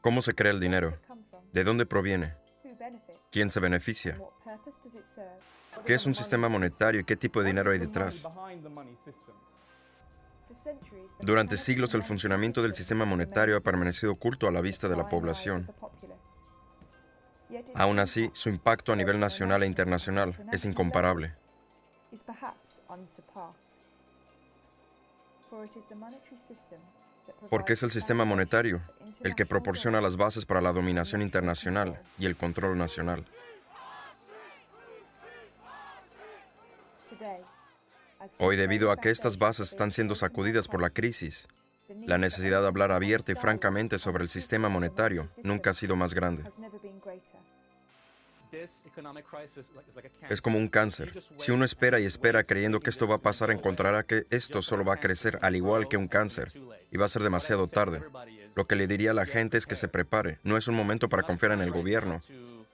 ¿Cómo se crea el dinero? ¿De dónde proviene? ¿Quién se beneficia? ¿Qué es un sistema monetario y qué tipo de dinero hay detrás? Durante siglos, el funcionamiento del sistema monetario ha permanecido oculto a la vista de la población. Aún así, su impacto a nivel nacional e internacional es incomparable. Porque es el sistema monetario el que proporciona las bases para la dominación internacional y el control nacional. Hoy, debido a que estas bases están siendo sacudidas por la crisis, la necesidad de hablar abierta y francamente sobre el sistema monetario nunca ha sido más grande. Es como un cáncer. Si uno espera y espera creyendo que esto va a pasar, encontrará que esto solo va a crecer al igual que un cáncer y va a ser demasiado tarde. Lo que le diría a la gente es que se prepare. No es un momento para confiar en el gobierno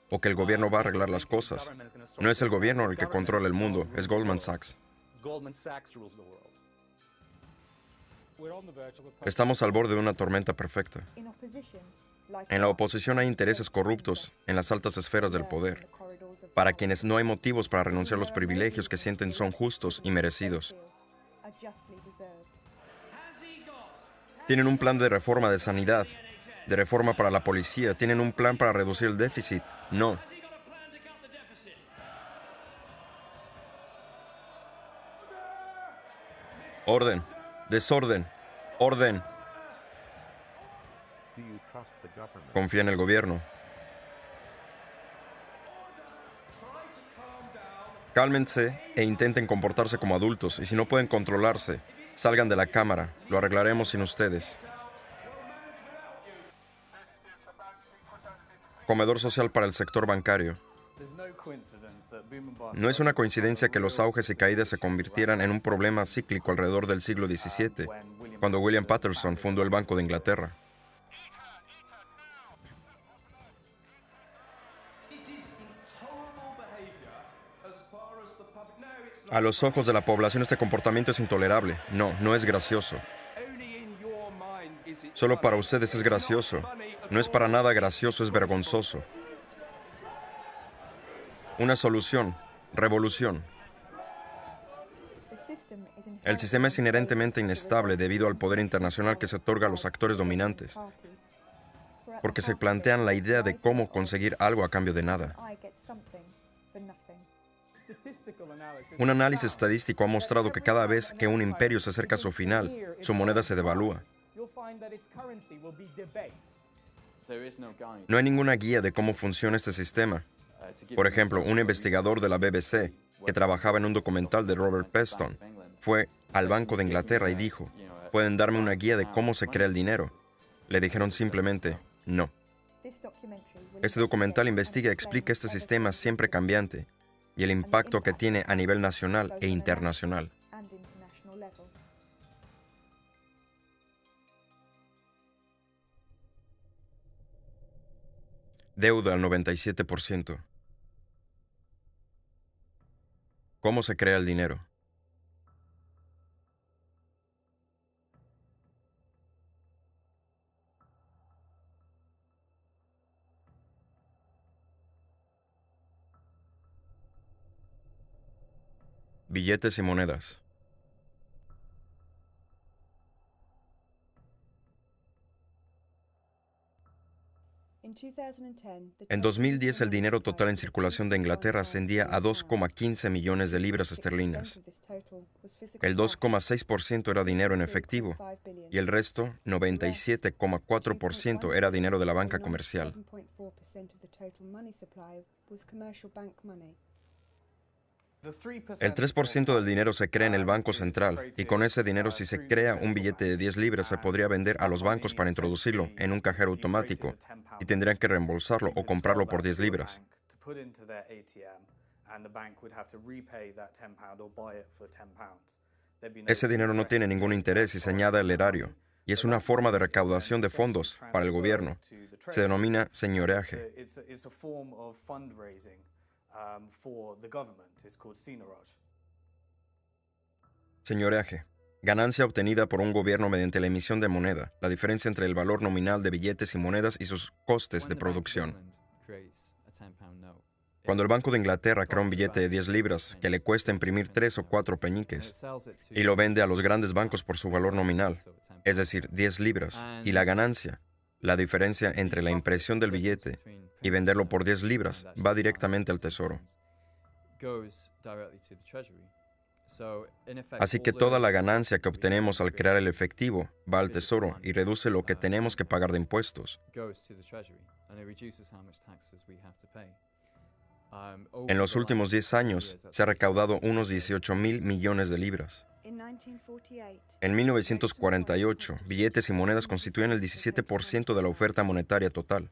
o que el gobierno va a arreglar las cosas. No es el gobierno el que controla el mundo, es Goldman Sachs. Estamos al borde de una tormenta perfecta. En la oposición hay intereses corruptos en las altas esferas del poder, para quienes no hay motivos para renunciar a los privilegios que sienten son justos y merecidos. Tienen un plan de reforma de sanidad, de reforma para la policía, tienen un plan para reducir el déficit. No. Orden, desorden, orden. Confía en el gobierno. Cálmense e intenten comportarse como adultos, y si no pueden controlarse, salgan de la cámara. Lo arreglaremos sin ustedes. Comedor social para el sector bancario. No es una coincidencia que los auges y caídas se convirtieran en un problema cíclico alrededor del siglo XVII, cuando William Paterson fundó el Banco de Inglaterra. A los ojos de la población este comportamiento es intolerable. No, no es gracioso. Solo para ustedes es gracioso. No es para nada gracioso, es vergonzoso. Una solución, revolución. El sistema es inherentemente inestable debido al poder internacional que se otorga a los actores dominantes, porque se plantean la idea de cómo conseguir algo a cambio de nada. Un análisis estadístico ha mostrado que cada vez que un imperio se acerca a su final, su moneda se devalúa. No hay ninguna guía de cómo funciona este sistema. Por ejemplo, un investigador de la BBC, que trabajaba en un documental de Robert Peston, fue al Banco de Inglaterra y dijo, ¿pueden darme una guía de cómo se crea el dinero? Le dijeron simplemente, no. Este documental investiga y explica este sistema siempre cambiante y el impacto que tiene a nivel nacional e internacional. Deuda al 97%. ¿Cómo se crea el dinero? Billetes y monedas. En 2010, el dinero total en circulación de Inglaterra ascendía a 2,15 millones de libras esterlinas. El 2,6% era dinero en efectivo y el resto, 97,4%, era dinero de la banca comercial. El 3% del dinero se crea en el Banco Central, y con ese dinero, si se crea un billete de 10 libras, se podría vender a los bancos para introducirlo en un cajero automático, y tendrían que reembolsarlo o comprarlo por 10 libras. Ese dinero no tiene ningún interés y se añade al erario, y es una forma de recaudación de fondos para el gobierno. Se denomina señoreaje. Señoreaje. Ganancia obtenida por un gobierno mediante la emisión de moneda, la diferencia entre el valor nominal de billetes y monedas y sus costes de producción. Cuando el Banco de Inglaterra crea un billete de 10 libras que le cuesta imprimir 3 o 4 peñiques y lo vende a los grandes bancos por su valor nominal, es decir, 10 libras, y la ganancia, la diferencia entre la impresión del billete y venderlo por 10 libras, va directamente al tesoro. Así que toda la ganancia que obtenemos al crear el efectivo va al tesoro y reduce lo que tenemos que pagar de impuestos. En los últimos 10 años se ha recaudado unos 18,000 millones de libras. En 1948, billetes y monedas constituían el 17% de la oferta monetaria total.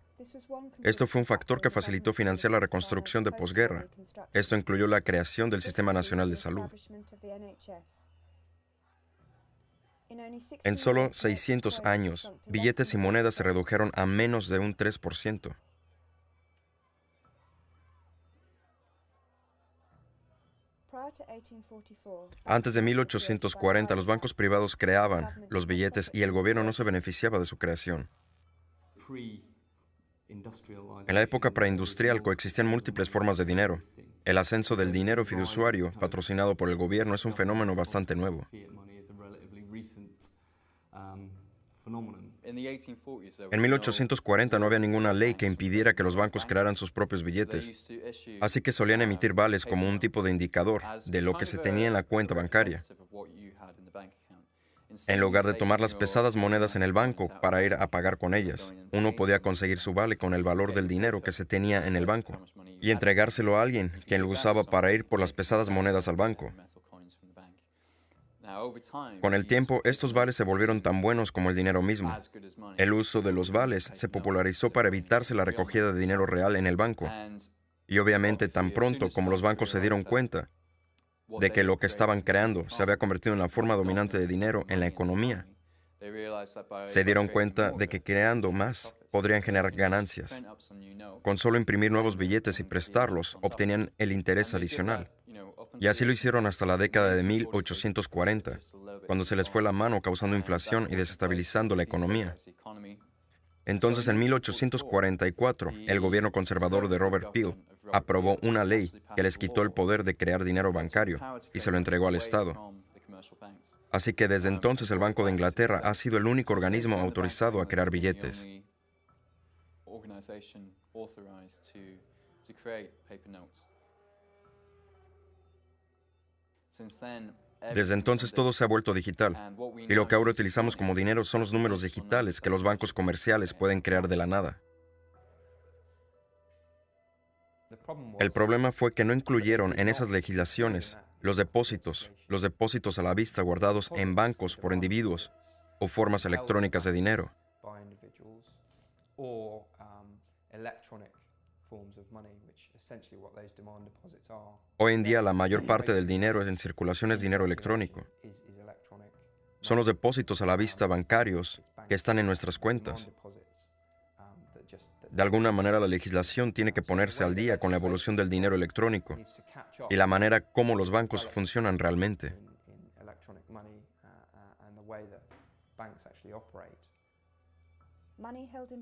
Esto fue un factor que facilitó financiar la reconstrucción de posguerra. Esto incluyó la creación del Sistema Nacional de Salud. En solo 600 años, billetes y monedas se redujeron a menos de un 3%. Antes de 1840, los bancos privados creaban los billetes y el gobierno no se beneficiaba de su creación. En la época preindustrial coexistían múltiples formas de dinero. El ascenso del dinero fiduciario, patrocinado por el gobierno, es un fenómeno bastante nuevo. En 1840 no había ninguna ley que impidiera que los bancos crearan sus propios billetes, así que solían emitir vales como un tipo de indicador de lo que se tenía en la cuenta bancaria. En lugar de tomar las pesadas monedas en el banco para ir a pagar con ellas, uno podía conseguir su vale con el valor del dinero que se tenía en el banco y entregárselo a alguien quien lo usaba para ir por las pesadas monedas al banco. Con el tiempo, estos vales se volvieron tan buenos como el dinero mismo. El uso de los vales se popularizó para evitarse la recogida de dinero real en el banco. Y obviamente, tan pronto como los bancos se dieron cuenta de que lo que estaban creando se había convertido en la forma dominante de dinero en la economía, se dieron cuenta de que creando más podrían generar ganancias. Con solo imprimir nuevos billetes y prestarlos, obtenían el interés adicional. Y así lo hicieron hasta la década de 1840, cuando se les fue la mano causando inflación y desestabilizando la economía. Entonces, en 1844, el gobierno conservador de Robert Peel aprobó una ley que les quitó el poder de crear dinero bancario y se lo entregó al Estado. Así que desde entonces el Banco de Inglaterra ha sido el único organismo autorizado a crear billetes. Desde entonces todo se ha vuelto digital, y lo que ahora utilizamos como dinero son los números digitales que los bancos comerciales pueden crear de la nada. El problema fue que no incluyeron en esas legislaciones los depósitos a la vista guardados en bancos por individuos o formas electrónicas de dinero. Hoy en día la mayor parte del dinero en circulación es dinero electrónico. Son los depósitos a la vista bancarios que están en nuestras cuentas. De alguna manera la legislación tiene que ponerse al día con la evolución del dinero electrónico y la manera como los bancos funcionan realmente.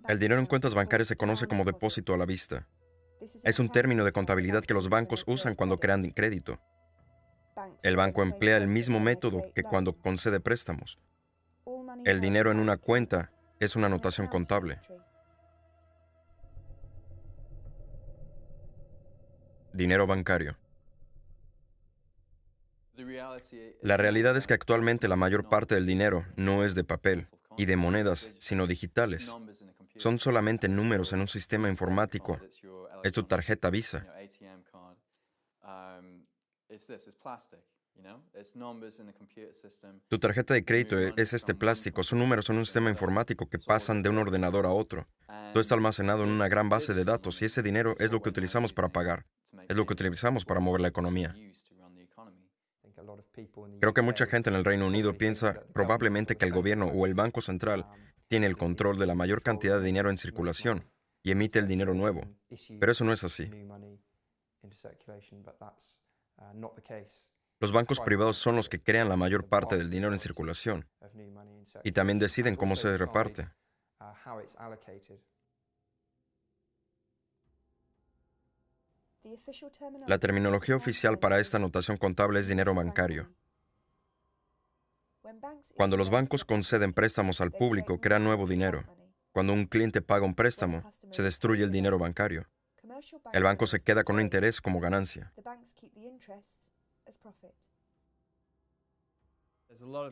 El dinero en cuentas bancarias se conoce como depósito a la vista. Es un término de contabilidad que los bancos usan cuando crean crédito. El banco emplea el mismo método que cuando concede préstamos. El dinero en una cuenta es una notación contable. Dinero bancario. La realidad es que actualmente la mayor parte del dinero no es de papel y de monedas, sino digitales. Son solamente números en un sistema informático. Es tu tarjeta Visa. Tu tarjeta de crédito es este plástico. Son números en un sistema informático que pasan de un ordenador a otro. Todo está almacenado en una gran base de datos y ese dinero es lo que utilizamos para pagar. Es lo que utilizamos para mover la economía. Creo que mucha gente en el Reino Unido piensa probablemente que el gobierno o el Banco Central tiene el control de la mayor cantidad de dinero en circulación y emite el dinero nuevo. Pero eso no es así. Los bancos privados son los que crean la mayor parte del dinero en circulación y también deciden cómo se reparte. La terminología oficial para esta notación contable es dinero bancario. Cuando los bancos conceden préstamos al público, crean nuevo dinero. Cuando un cliente paga un préstamo, se destruye el dinero bancario. El banco se queda con un interés como ganancia.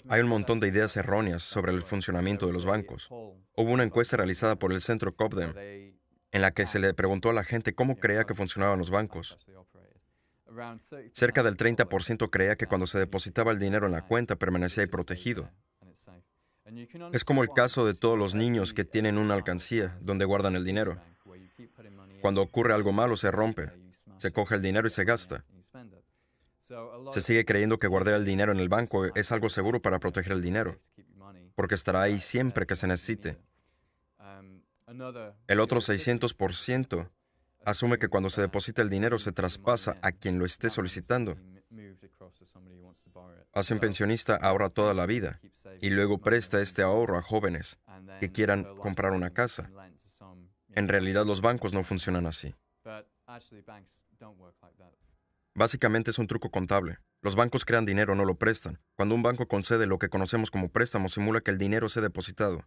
Hay un montón de ideas erróneas sobre el funcionamiento de los bancos. Hubo una encuesta realizada por el Centro Cobden en la que se le preguntó a la gente cómo creía que funcionaban los bancos. Cerca del 30% creía que cuando se depositaba el dinero en la cuenta permanecía ahí protegido. Es como el caso de todos los niños que tienen una alcancía donde guardan el dinero. Cuando ocurre algo malo se rompe, se coge el dinero y se gasta. Se sigue creyendo que guardar el dinero en el banco es algo seguro para proteger el dinero, porque estará ahí siempre que se necesite. El otro 600% asume que cuando se deposita el dinero se traspasa a quien lo esté solicitando. Así un pensionista ahorra toda la vida y luego presta este ahorro a jóvenes que quieran comprar una casa. En realidad los bancos no funcionan así. Básicamente es un truco contable. Los bancos crean dinero, no lo prestan. Cuando un banco concede lo que conocemos como préstamo, simula que el dinero sea depositado.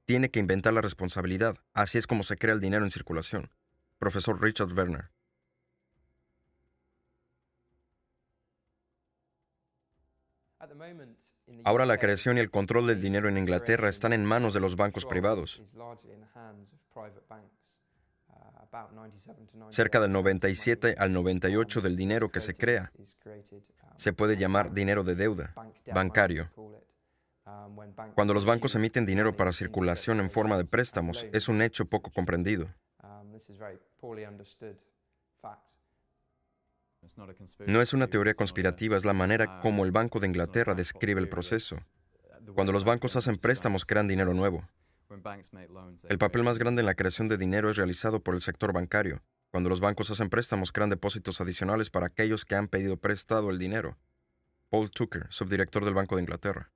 Tiene que inventar la responsabilidad. Así es como se crea el dinero en circulación. Profesor Richard Werner. Ahora la creación y el control del dinero en Inglaterra están en manos de los bancos privados. Cerca del 97 al 98% del dinero que se crea se puede llamar dinero de deuda, bancario. Cuando los bancos emiten dinero para circulación en forma de préstamos, es un hecho poco comprendido. No es una teoría conspirativa, es la manera como el Banco de Inglaterra describe el proceso. Cuando los bancos hacen préstamos, crean dinero nuevo. El papel más grande en la creación de dinero es realizado por el sector bancario. Cuando los bancos hacen préstamos, crean depósitos adicionales para aquellos que han pedido prestado el dinero. Paul Tucker, subdirector del Banco de Inglaterra.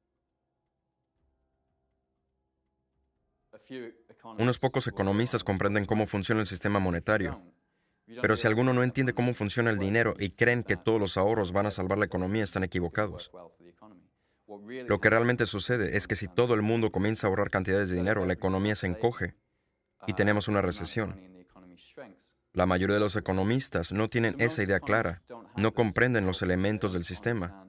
Unos pocos economistas comprenden cómo funciona el sistema monetario. Pero si alguno no entiende cómo funciona el dinero y creen que todos los ahorros van a salvar la economía, están equivocados. Lo que realmente sucede es que si todo el mundo comienza a ahorrar cantidades de dinero, la economía se encoge y tenemos una recesión. La mayoría de los economistas no tienen esa idea clara, no comprenden los elementos del sistema.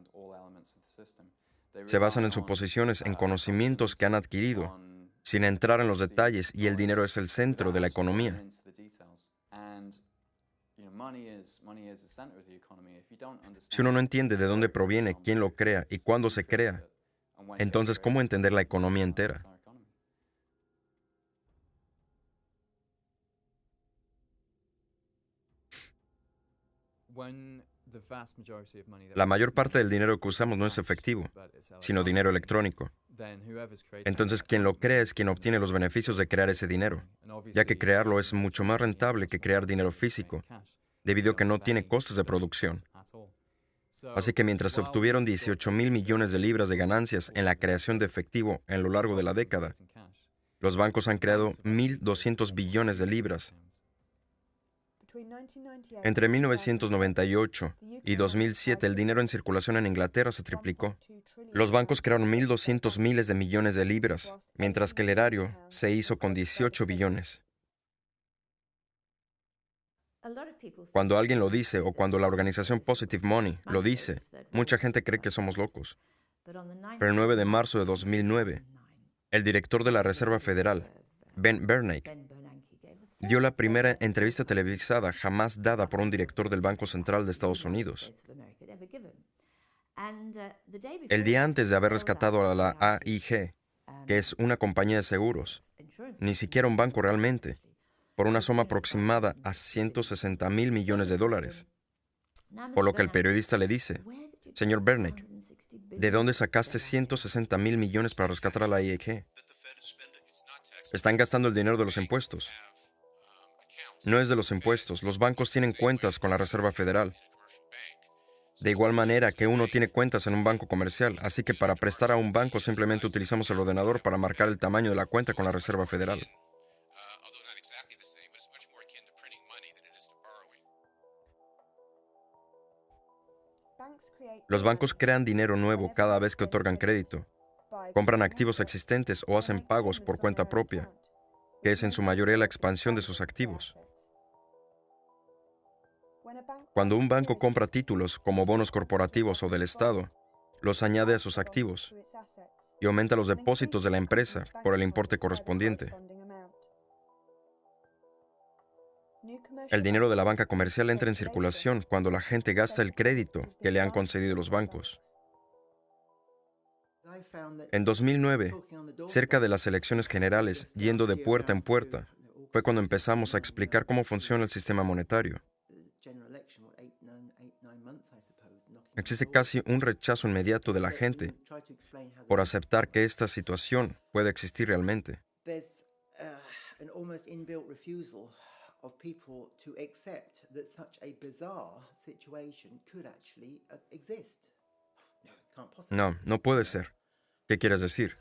Se basan en suposiciones, en conocimientos que han adquirido, sin entrar en los detalles, y el dinero es el centro de la economía. Si uno no entiende de dónde proviene, quién lo crea y cuándo se crea, entonces, ¿cómo entender la economía entera? La mayor parte del dinero que usamos no es efectivo, sino dinero electrónico. Entonces, quien lo crea es quien obtiene los beneficios de crear ese dinero, ya que crearlo es mucho más rentable que crear dinero físico, debido a que no tiene costos de producción. Así que mientras se obtuvieron 18,000 millones de libras de ganancias en la creación de efectivo en lo largo de la década, los bancos han creado 1,200 billones de libras. Entre 1998 y 2007, el dinero en circulación en Inglaterra se triplicó. Los bancos crearon 1,200 miles de millones de libras, mientras que el erario se hizo con 18 billones. Cuando alguien lo dice o cuando la organización Positive Money lo dice, mucha gente cree que somos locos. Pero el 9 de marzo de 2009, el director de la Reserva Federal, Ben Bernanke, dio la primera entrevista televisada jamás dada por un director del Banco Central de Estados Unidos. El día antes de haber rescatado a la AIG, que es una compañía de seguros, ni siquiera un banco realmente, por una suma aproximada a 160,000 millones de dólares. Por lo que el periodista le dice, señor Bernanke, ¿de dónde sacaste 160,000 millones para rescatar a la AIG? Están gastando el dinero de los impuestos. No es de los impuestos. Los bancos tienen cuentas con la Reserva Federal. De igual manera que uno tiene cuentas en un banco comercial, así que para prestar a un banco simplemente utilizamos el ordenador para marcar el tamaño de la cuenta con la Reserva Federal. Los bancos crean dinero nuevo cada vez que otorgan crédito, compran activos existentes o hacen pagos por cuenta propia, que es en su mayoría la expansión de sus activos. Cuando un banco compra títulos como bonos corporativos o del Estado, los añade a sus activos y aumenta los depósitos de la empresa por el importe correspondiente. El dinero de la banca comercial entra en circulación cuando la gente gasta el crédito que le han concedido los bancos. En 2009, cerca de las elecciones generales, yendo de puerta en puerta, fue cuando empezamos a explicar cómo funciona el sistema monetario. Existe casi un rechazo inmediato de la gente por aceptar que esta situación puede existir realmente. No, no puede ser. ¿Qué quieres decir?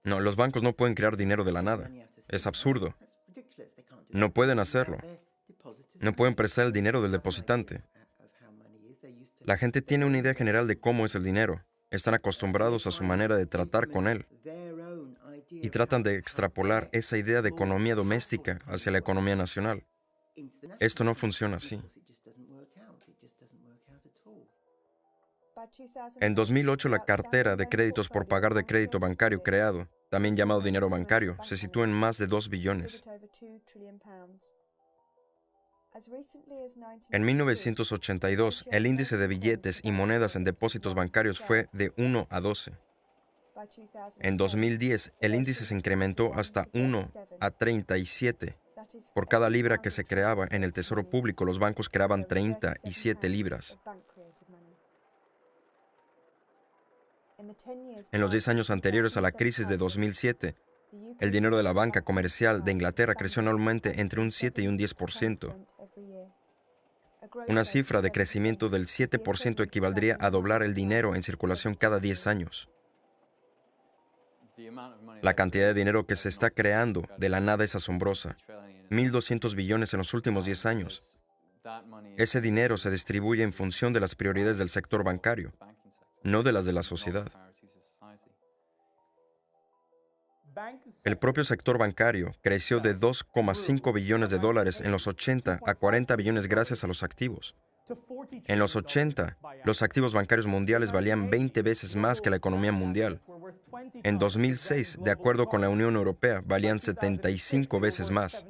No, los bancos no pueden crear dinero de la nada. Es absurdo. No pueden hacerlo. No pueden prestar el dinero del depositante. La gente tiene una idea general de cómo es el dinero. Están acostumbrados a su manera de tratar con él. Y tratan de extrapolar esa idea de economía doméstica hacia la economía nacional. Esto no funciona así. En 2008, la cartera de créditos por pagar de crédito bancario creado, también llamado dinero bancario, se sitúa en más de 2 billones. En 1982, el índice de billetes y monedas en depósitos bancarios fue de 1 a 12. En 2010, el índice se incrementó hasta 1 a 37. Por cada libra que se creaba en el Tesoro Público, los bancos creaban 37 libras. En los 10 años anteriores a la crisis de 2007, el dinero de la banca comercial de Inglaterra creció anualmente entre un 7 y un 10%. Una cifra de crecimiento del 7% equivaldría a doblar el dinero en circulación cada 10 años. La cantidad de dinero que se está creando de la nada es asombrosa. 1.200 billones en los últimos 10 años. Ese dinero se distribuye en función de las prioridades del sector bancario, no de las de la sociedad. El propio sector bancario creció de 2,5 billones de dólares en los 80 a 40 billones gracias a los activos. En los 80, los activos bancarios mundiales valían 20 veces más que la economía mundial. En 2006, de acuerdo con la Unión Europea, valían 75 veces más.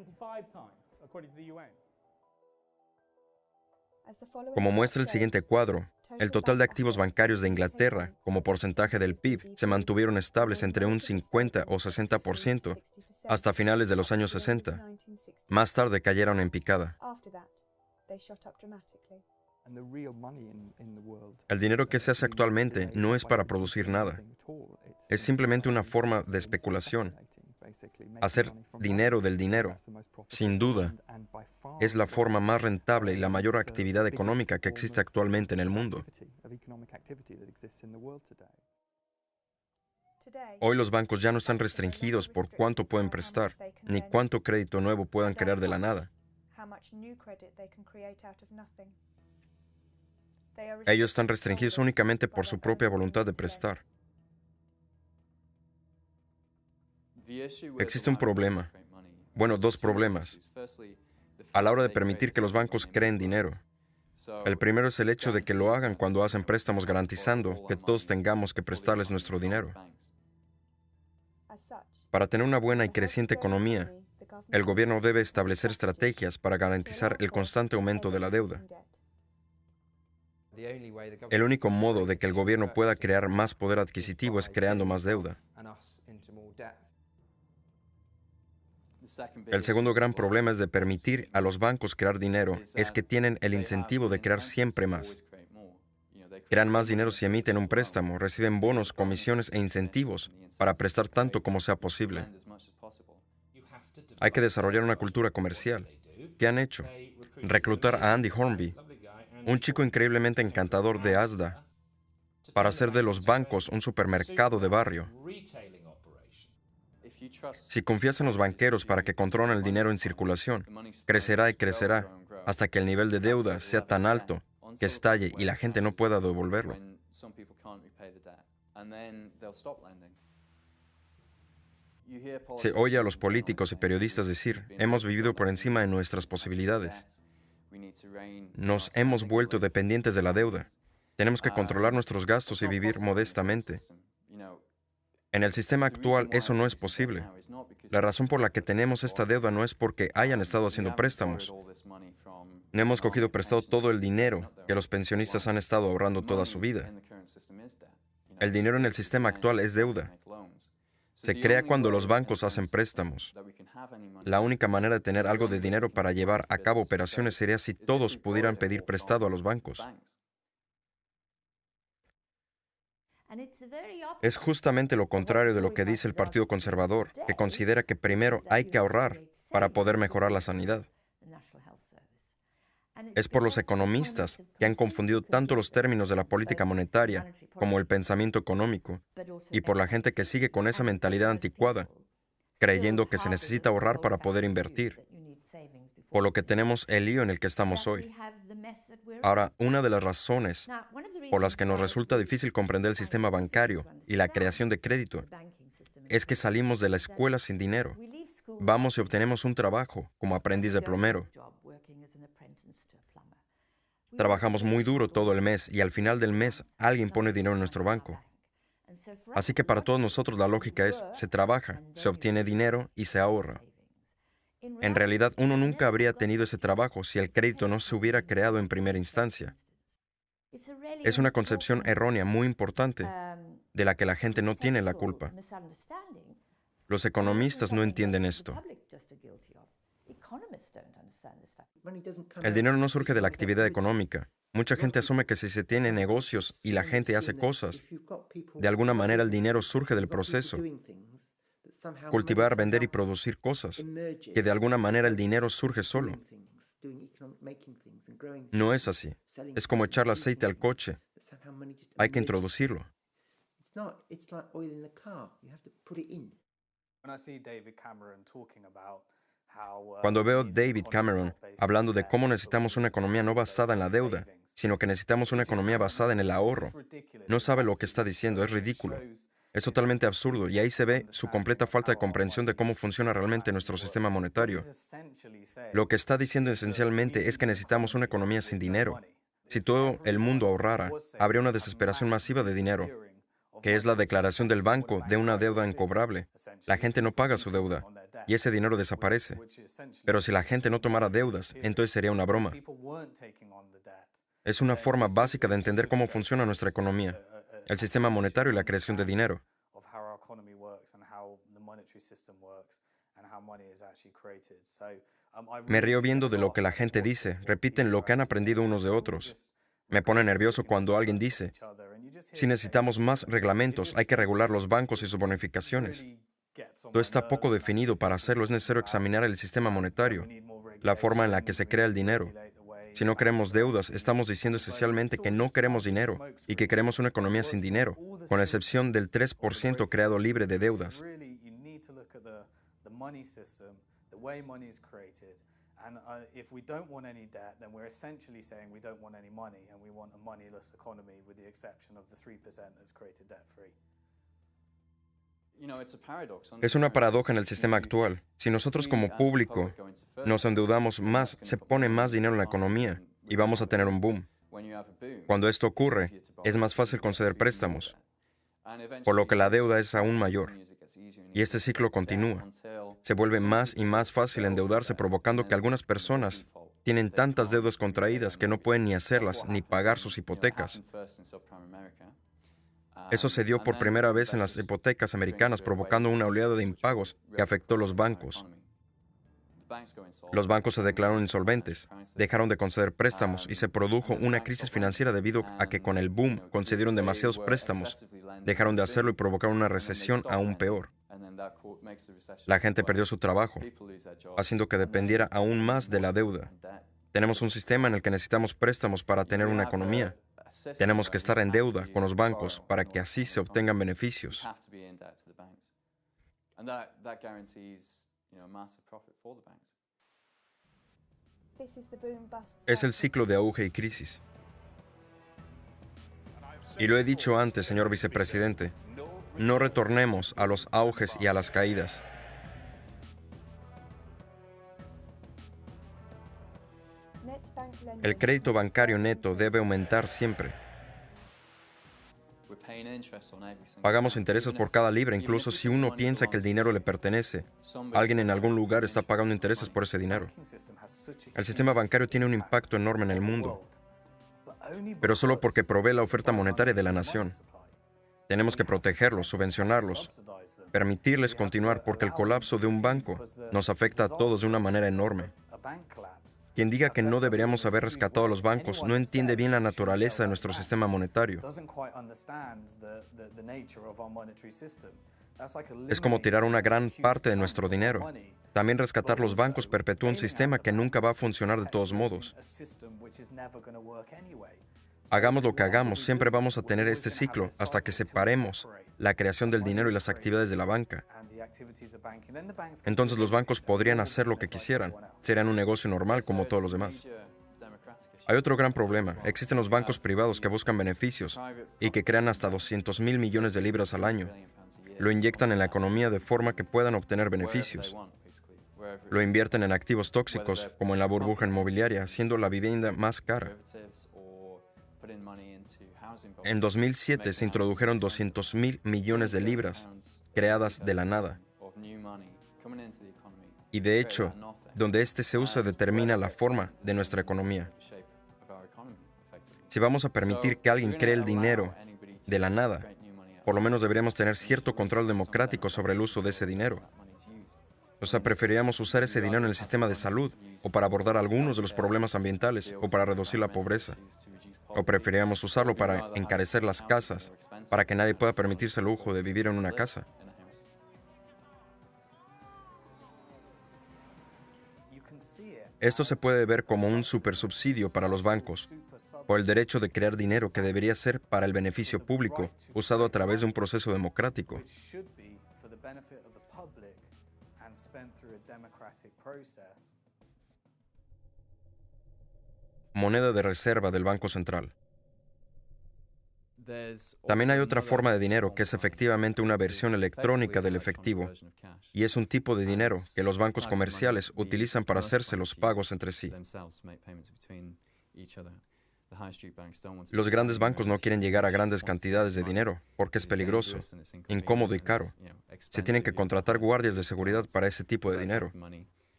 Como muestra el siguiente cuadro, el total de activos bancarios de Inglaterra, como porcentaje del PIB, se mantuvieron estables entre un 50 o 60% hasta finales de los años 60. Más tarde cayeron en picada. El dinero que se hace actualmente no es para producir nada. Es simplemente una forma de especulación. Hacer dinero del dinero, sin duda, es la forma más rentable y la mayor actividad económica que existe actualmente en el mundo. Hoy los bancos ya no están restringidos por cuánto pueden prestar, ni cuánto crédito nuevo puedan crear de la nada. Ellos están restringidos únicamente por su propia voluntad de prestar. Existe un problema. Bueno, dos problemas. A la hora de permitir que los bancos creen dinero. El primero es el hecho de que lo hagan cuando hacen préstamos garantizando que todos tengamos que prestarles nuestro dinero. Para tener una buena y creciente economía, el gobierno debe establecer estrategias para garantizar el constante aumento de la deuda. El único modo de que el gobierno pueda crear más poder adquisitivo es creando más deuda. El segundo gran problema es de permitir a los bancos crear dinero, es que tienen el incentivo de crear siempre más. Crean más dinero si emiten un préstamo, reciben bonos, comisiones e incentivos para prestar tanto como sea posible. Hay que desarrollar una cultura comercial. ¿Qué han hecho? Reclutar a Andy Hornby, un chico increíblemente encantador de Asda, para hacer de los bancos un supermercado de barrio. Si confías en los banqueros para que controlen el dinero en circulación, crecerá y crecerá hasta que el nivel de deuda sea tan alto que estalle y la gente no pueda devolverlo. Se oye a los políticos y periodistas decir, hemos vivido por encima de nuestras posibilidades. Nos hemos vuelto dependientes de la deuda. Tenemos que controlar nuestros gastos y vivir modestamente. En el sistema actual eso no es posible. La razón por la que tenemos esta deuda no es porque hayan estado haciendo préstamos. No hemos cogido prestado todo el dinero que los pensionistas han estado ahorrando toda su vida. El dinero en el sistema actual es deuda. Se crea cuando los bancos hacen préstamos. La única manera de tener algo de dinero para llevar a cabo operaciones sería si todos pudieran pedir prestado a los bancos. Es justamente lo contrario de lo que dice el Partido Conservador, que considera que primero hay que ahorrar para poder mejorar la sanidad. Es por los economistas que han confundido tanto los términos de la política monetaria como el pensamiento económico, y por la gente que sigue con esa mentalidad anticuada, creyendo que se necesita ahorrar para poder invertir, por lo que tenemos el lío en el que estamos hoy. Ahora, una de las razones por las que nos resulta difícil comprender el sistema bancario y la creación de crédito es que salimos de la escuela sin dinero. Vamos y obtenemos un trabajo como aprendiz de plomero. Trabajamos muy duro todo el mes y al final del mes alguien pone dinero en nuestro banco. Así que para todos nosotros la lógica es, se trabaja, se obtiene dinero y se ahorra. En realidad, uno nunca habría tenido ese trabajo si el crédito no se hubiera creado en primera instancia. Es una concepción errónea muy importante de la que la gente no tiene la culpa. Los economistas no entienden esto. El dinero no surge de la actividad económica. Mucha gente asume que si se tiene negocios y la gente hace cosas, de alguna manera el dinero surge del proceso. Cultivar, vender y producir cosas, que de alguna manera el dinero surge solo. No es así. Es como echarle aceite al coche. Hay que introducirlo. Cuando veo a David Cameron hablando de cómo necesitamos una economía no basada en la deuda, sino que necesitamos una economía basada en el ahorro, no sabe lo que está diciendo, es ridículo. Es totalmente absurdo y ahí se ve su completa falta de comprensión de cómo funciona realmente nuestro sistema monetario. Lo que está diciendo esencialmente es que necesitamos una economía sin dinero. Si todo el mundo ahorrara, habría una desesperación masiva de dinero, que es la declaración del banco de una deuda incobrable. La gente no paga su deuda y ese dinero desaparece. Pero si la gente no tomara deudas, entonces sería una broma. Es una forma básica de entender cómo funciona nuestra economía, el sistema monetario y la creación de dinero. Me río viendo de lo que la gente dice, repiten lo que han aprendido unos de otros. Me pone nervioso cuando alguien dice, si necesitamos más reglamentos, hay que regular los bancos y sus bonificaciones. Todo está poco definido. Para hacerlo es necesario examinar el sistema monetario, la forma en la que se crea el dinero. Si no queremos deudas, estamos diciendo esencialmente que no queremos dinero y que queremos una economía sin dinero, con la excepción del 3% creado libre de deudas. If we don't want any debt, then we're essentially saying we don't want any money and we want a moneyless economy with the exception of the 3% that's created debt-free. Es una paradoja en el sistema actual. Si nosotros como público nos endeudamos más, se pone más dinero en la economía y vamos a tener un boom. Cuando esto ocurre, es más fácil conceder préstamos, por lo que la deuda es aún mayor. Y este ciclo continúa. Se vuelve más y más fácil endeudarse, provocando que algunas personas tienen tantas deudas contraídas que no pueden ni hacerlas ni pagar sus hipotecas. Eso se dio por primera vez en las hipotecas americanas, provocando una oleada de impagos que afectó a los bancos. Los bancos se declararon insolventes, dejaron de conceder préstamos y se produjo una crisis financiera debido a que con el boom concedieron demasiados préstamos, dejaron de hacerlo y provocaron una recesión aún peor. La gente perdió su trabajo, haciendo que dependiera aún más de la deuda. Tenemos un sistema en el que necesitamos préstamos para tener una economía. Tenemos que estar en deuda con los bancos para que así se obtengan beneficios. Es el ciclo de auge y crisis. Y lo he dicho antes, señor vicepresidente, no retornemos a los auges y a las caídas. El crédito bancario neto debe aumentar siempre. Pagamos intereses por cada libra, incluso si uno piensa que el dinero le pertenece. Alguien en algún lugar está pagando intereses por ese dinero. El sistema bancario tiene un impacto enorme en el mundo, pero solo porque provee la oferta monetaria de la nación. Tenemos que protegerlos, subvencionarlos, permitirles continuar, porque el colapso de un banco nos afecta a todos de una manera enorme. Quien diga que no deberíamos haber rescatado a los bancos no entiende bien la naturaleza de nuestro sistema monetario. Es como tirar una gran parte de nuestro dinero. También rescatar los bancos perpetúa un sistema que nunca va a funcionar de todos modos. Hagamos lo que hagamos, siempre vamos a tener este ciclo hasta que separemos la creación del dinero y las actividades de la banca. Entonces los bancos podrían hacer lo que quisieran. Serían un negocio normal como todos los demás. Hay otro gran problema. Existen los bancos privados que buscan beneficios y que crean hasta 200,000 millones de libras al año. Lo inyectan en la economía de forma que puedan obtener beneficios. Lo invierten en activos tóxicos, como en la burbuja inmobiliaria, haciendo la vivienda más cara. En 2007 se introdujeron 200,000 millones de libras creadas de la nada. Y de hecho, donde este se usa determina la forma de nuestra economía. Si vamos a permitir que alguien cree el dinero de la nada, por lo menos deberíamos tener cierto control democrático sobre el uso de ese dinero. O sea, preferiríamos usar ese dinero en el sistema de salud, o para abordar algunos de los problemas ambientales, o para reducir la pobreza. O preferiríamos usarlo para encarecer las casas, para que nadie pueda permitirse el lujo de vivir en una casa. Esto se puede ver como un supersubsidio para los bancos, por el derecho de crear dinero que debería ser para el beneficio público, usado a través de un proceso democrático. Moneda de reserva del Banco Central. También hay otra forma de dinero que es efectivamente una versión electrónica del efectivo, y es un tipo de dinero que los bancos comerciales utilizan para hacerse los pagos entre sí. Los grandes bancos no quieren llegar a grandes cantidades de dinero porque es peligroso, incómodo y caro. Se tienen que contratar guardias de seguridad para ese tipo de dinero.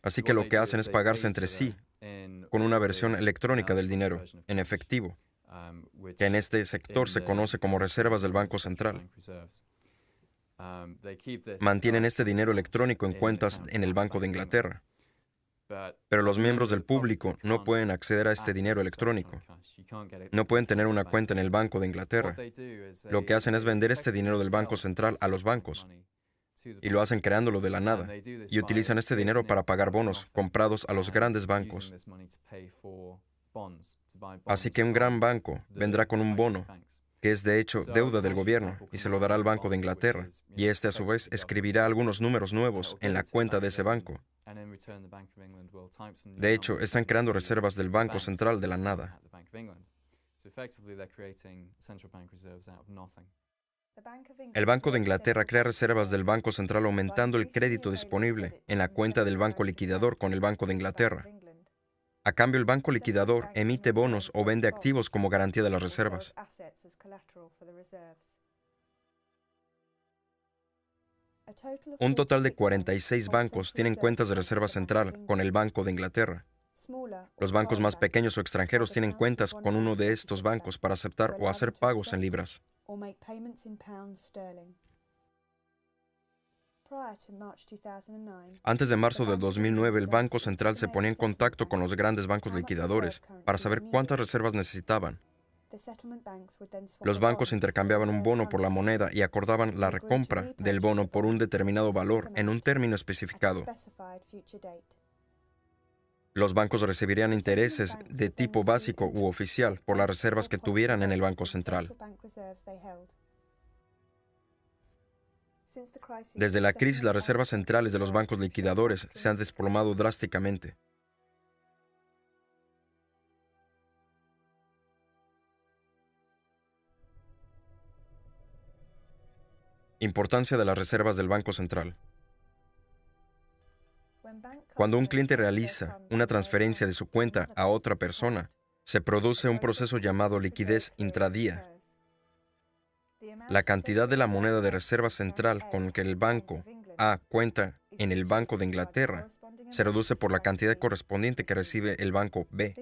Así que lo que hacen es pagarse entre sí con una versión electrónica del dinero, en efectivo, que en este sector se conoce como reservas del Banco Central. Mantienen este dinero electrónico en cuentas en el Banco de Inglaterra. Pero los miembros del público no pueden acceder a este dinero electrónico. No pueden tener una cuenta en el Banco de Inglaterra. Lo que hacen es vender este dinero del Banco Central a los bancos. Y lo hacen creándolo de la nada. Y utilizan este dinero para pagar bonos comprados a los grandes bancos. Así que un gran banco vendrá con un bono, que es de hecho deuda del gobierno, y se lo dará al Banco de Inglaterra. Y este a su vez escribirá algunos números nuevos en la cuenta de ese banco. De hecho, están creando reservas del Banco Central de la nada. El Banco de Inglaterra crea reservas del Banco Central aumentando el crédito disponible en la cuenta del banco liquidador con el Banco de Inglaterra. A cambio, el banco liquidador emite bonos o vende activos como garantía de las reservas. Un total de 46 bancos tienen cuentas de reserva central con el Banco de Inglaterra. Los bancos más pequeños o extranjeros tienen cuentas con uno de estos bancos para aceptar o hacer pagos en libras. Antes de marzo del 2009, el Banco Central se ponía en contacto con los grandes bancos liquidadores para saber cuántas reservas necesitaban. Los bancos intercambiaban un bono por la moneda y acordaban la recompra del bono por un determinado valor en un término especificado. Los bancos recibirían intereses de tipo básico u oficial por las reservas que tuvieran en el Banco Central. Desde la crisis, las reservas centrales de los bancos liquidadores se han desplomado drásticamente. Importancia de las reservas del Banco Central. Cuando un cliente realiza una transferencia de su cuenta a otra persona, se produce un proceso llamado liquidez intradía. La cantidad de la moneda de reserva central con que el banco A cuenta en el Banco de Inglaterra se reduce por la cantidad correspondiente que recibe el banco B.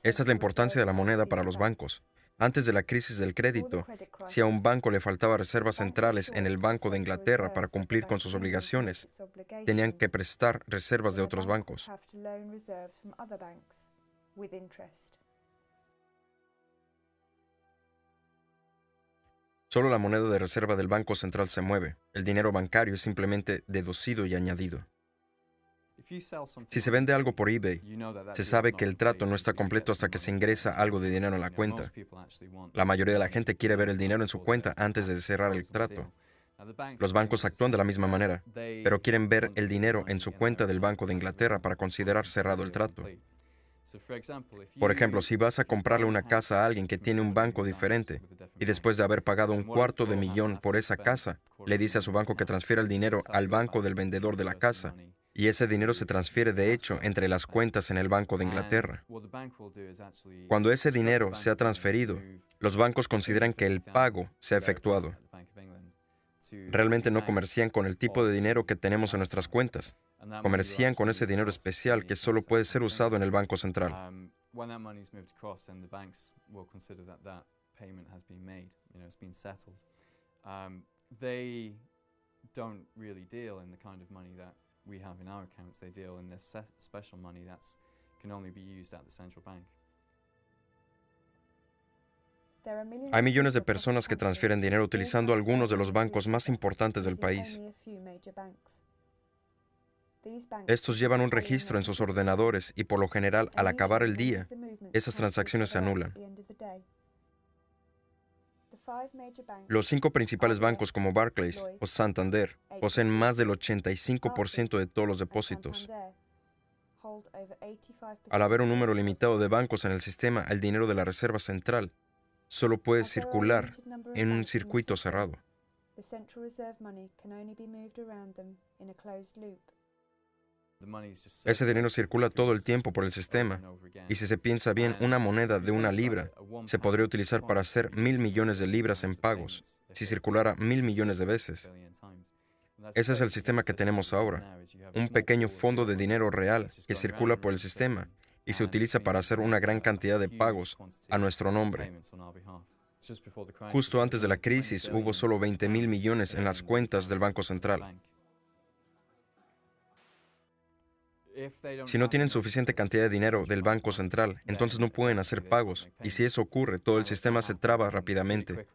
Esta es la importancia de la moneda para los bancos. Antes de la crisis del crédito, si a un banco le faltaba reservas centrales en el Banco de Inglaterra para cumplir con sus obligaciones, tenían que prestar reservas de otros bancos. Solo la moneda de reserva del Banco Central se mueve. El dinero bancario es simplemente deducido y añadido. Si se vende algo por eBay, se sabe que el trato no está completo hasta que se ingresa algo de dinero en la cuenta. La mayoría de la gente quiere ver el dinero en su cuenta antes de cerrar el trato. Los bancos actúan de la misma manera, pero quieren ver el dinero en su cuenta del Banco de Inglaterra para considerar cerrado el trato. Por ejemplo, si vas a comprarle una casa a alguien que tiene un banco diferente y después de haber pagado $250,000 por esa casa, le dice a su banco que transfiera el dinero al banco del vendedor de la casa, y ese dinero se transfiere de hecho entre las cuentas en el Banco de Inglaterra. Cuando ese dinero se ha transferido, los bancos consideran que el pago se ha efectuado. Realmente no comercian con el tipo de dinero que tenemos en nuestras cuentas. Comercian con ese dinero especial que solo puede ser usado en el Banco Central. Hay millones de personas que transfieren dinero utilizando algunos de los bancos más importantes del país. Estos llevan un registro en sus ordenadores y por lo general, al acabar el día, esas transacciones se anulan. Los 5 principales bancos como Barclays o Santander poseen más del 85% de todos los depósitos. Al haber un número limitado de bancos en el sistema, el dinero de la Reserva Central solo puede circular en un circuito cerrado. Ese dinero circula todo el tiempo por el sistema, y si se piensa bien, una moneda de 1 libra se podría utilizar para hacer 1,000 millones de libras en pagos, si circulara 1,000 millones de veces. Ese es el sistema que tenemos ahora, un pequeño fondo de dinero real que circula por el sistema y se utiliza para hacer una gran cantidad de pagos a nuestro nombre. Justo antes de la crisis hubo solo 20,000 millones en las cuentas del Banco Central. Si no tienen suficiente cantidad de dinero del Banco Central, entonces no pueden hacer pagos, y si eso ocurre, todo el sistema se traba rápidamente.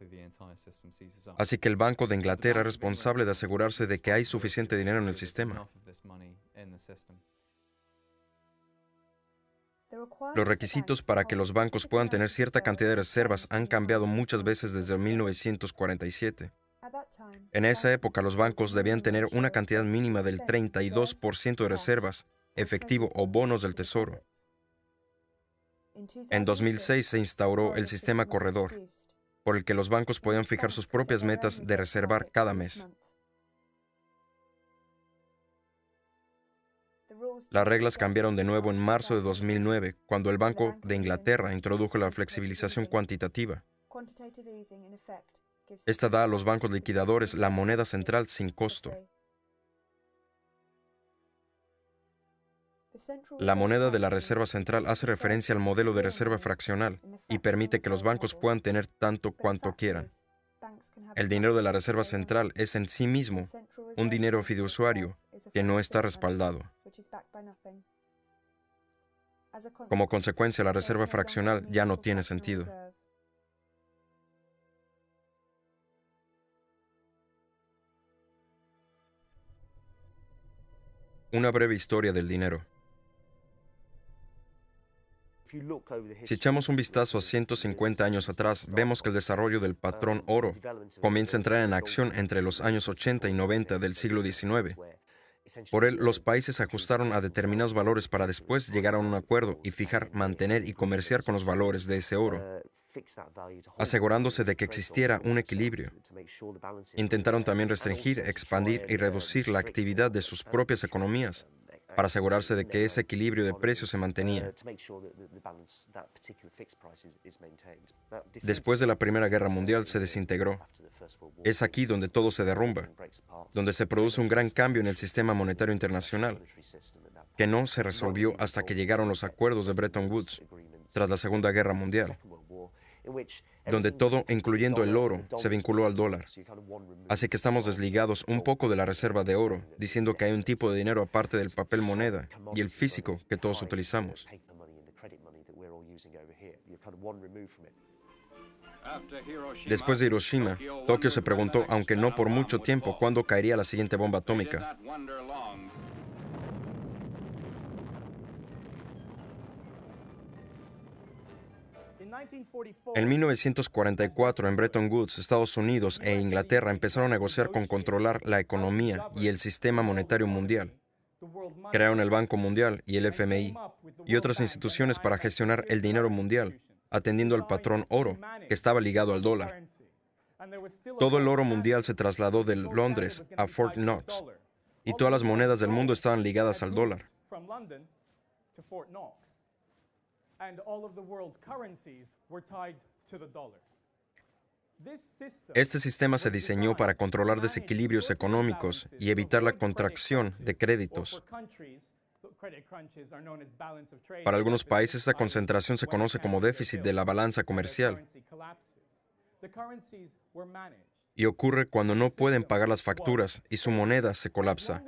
Así que el Banco de Inglaterra es responsable de asegurarse de que hay suficiente dinero en el sistema. Los requisitos para que los bancos puedan tener cierta cantidad de reservas han cambiado muchas veces desde 1947. En esa época, los bancos debían tener una cantidad mínima del 32% de reservas, efectivo o bonos del tesoro. En 2006 se instauró el sistema corredor, por el que los bancos podían fijar sus propias metas de reservar cada mes. Las reglas cambiaron de nuevo en marzo de 2009, cuando el Banco de Inglaterra introdujo la flexibilización cuantitativa. Esta da a los bancos liquidadores la moneda central sin costo. La moneda de la Reserva Central hace referencia al modelo de reserva fraccional y permite que los bancos puedan tener tanto cuanto quieran. El dinero de la Reserva Central es en sí mismo un dinero fiduciario que no está respaldado. Como consecuencia, la reserva fraccional ya no tiene sentido. Una breve historia del dinero. Si echamos un vistazo a 150 años atrás, vemos que el desarrollo del patrón oro comienza a entrar en acción entre los años 80 y 90 del siglo XIX. Por él, los países ajustaron a determinados valores para después llegar a un acuerdo y fijar, mantener y comerciar con los valores de ese oro, asegurándose de que existiera un equilibrio. Intentaron también restringir, expandir y reducir la actividad de sus propias economías para asegurarse de que ese equilibrio de precios se mantenía. Después de la Primera Guerra Mundial se desintegró. Es aquí donde todo se derrumba, donde se produce un gran cambio en el sistema monetario internacional, que no se resolvió hasta que llegaron los acuerdos de Bretton Woods, tras la Segunda Guerra Mundial, donde todo, incluyendo el oro, se vinculó al dólar. Así que estamos desligados un poco de la reserva de oro, diciendo que hay un tipo de dinero aparte del papel moneda y el físico que todos utilizamos. Después de Hiroshima, Tokio se preguntó, aunque no por mucho tiempo, cuándo caería la siguiente bomba atómica. En 1944, en Bretton Woods, Estados Unidos e Inglaterra empezaron a negociar con controlar la economía y el sistema monetario mundial. Crearon el Banco Mundial y el FMI y otras instituciones para gestionar el dinero mundial, atendiendo al patrón oro, que estaba ligado al dólar. Todo el oro mundial se trasladó de Londres a Fort Knox, y todas las monedas del mundo estaban ligadas al dólar. Este sistema se diseñó para controlar desequilibrios económicos y evitar la contracción de créditos. Para algunos países, esta concentración se conoce como déficit de la balanza comercial y ocurre cuando no pueden pagar las facturas y su moneda se colapsa.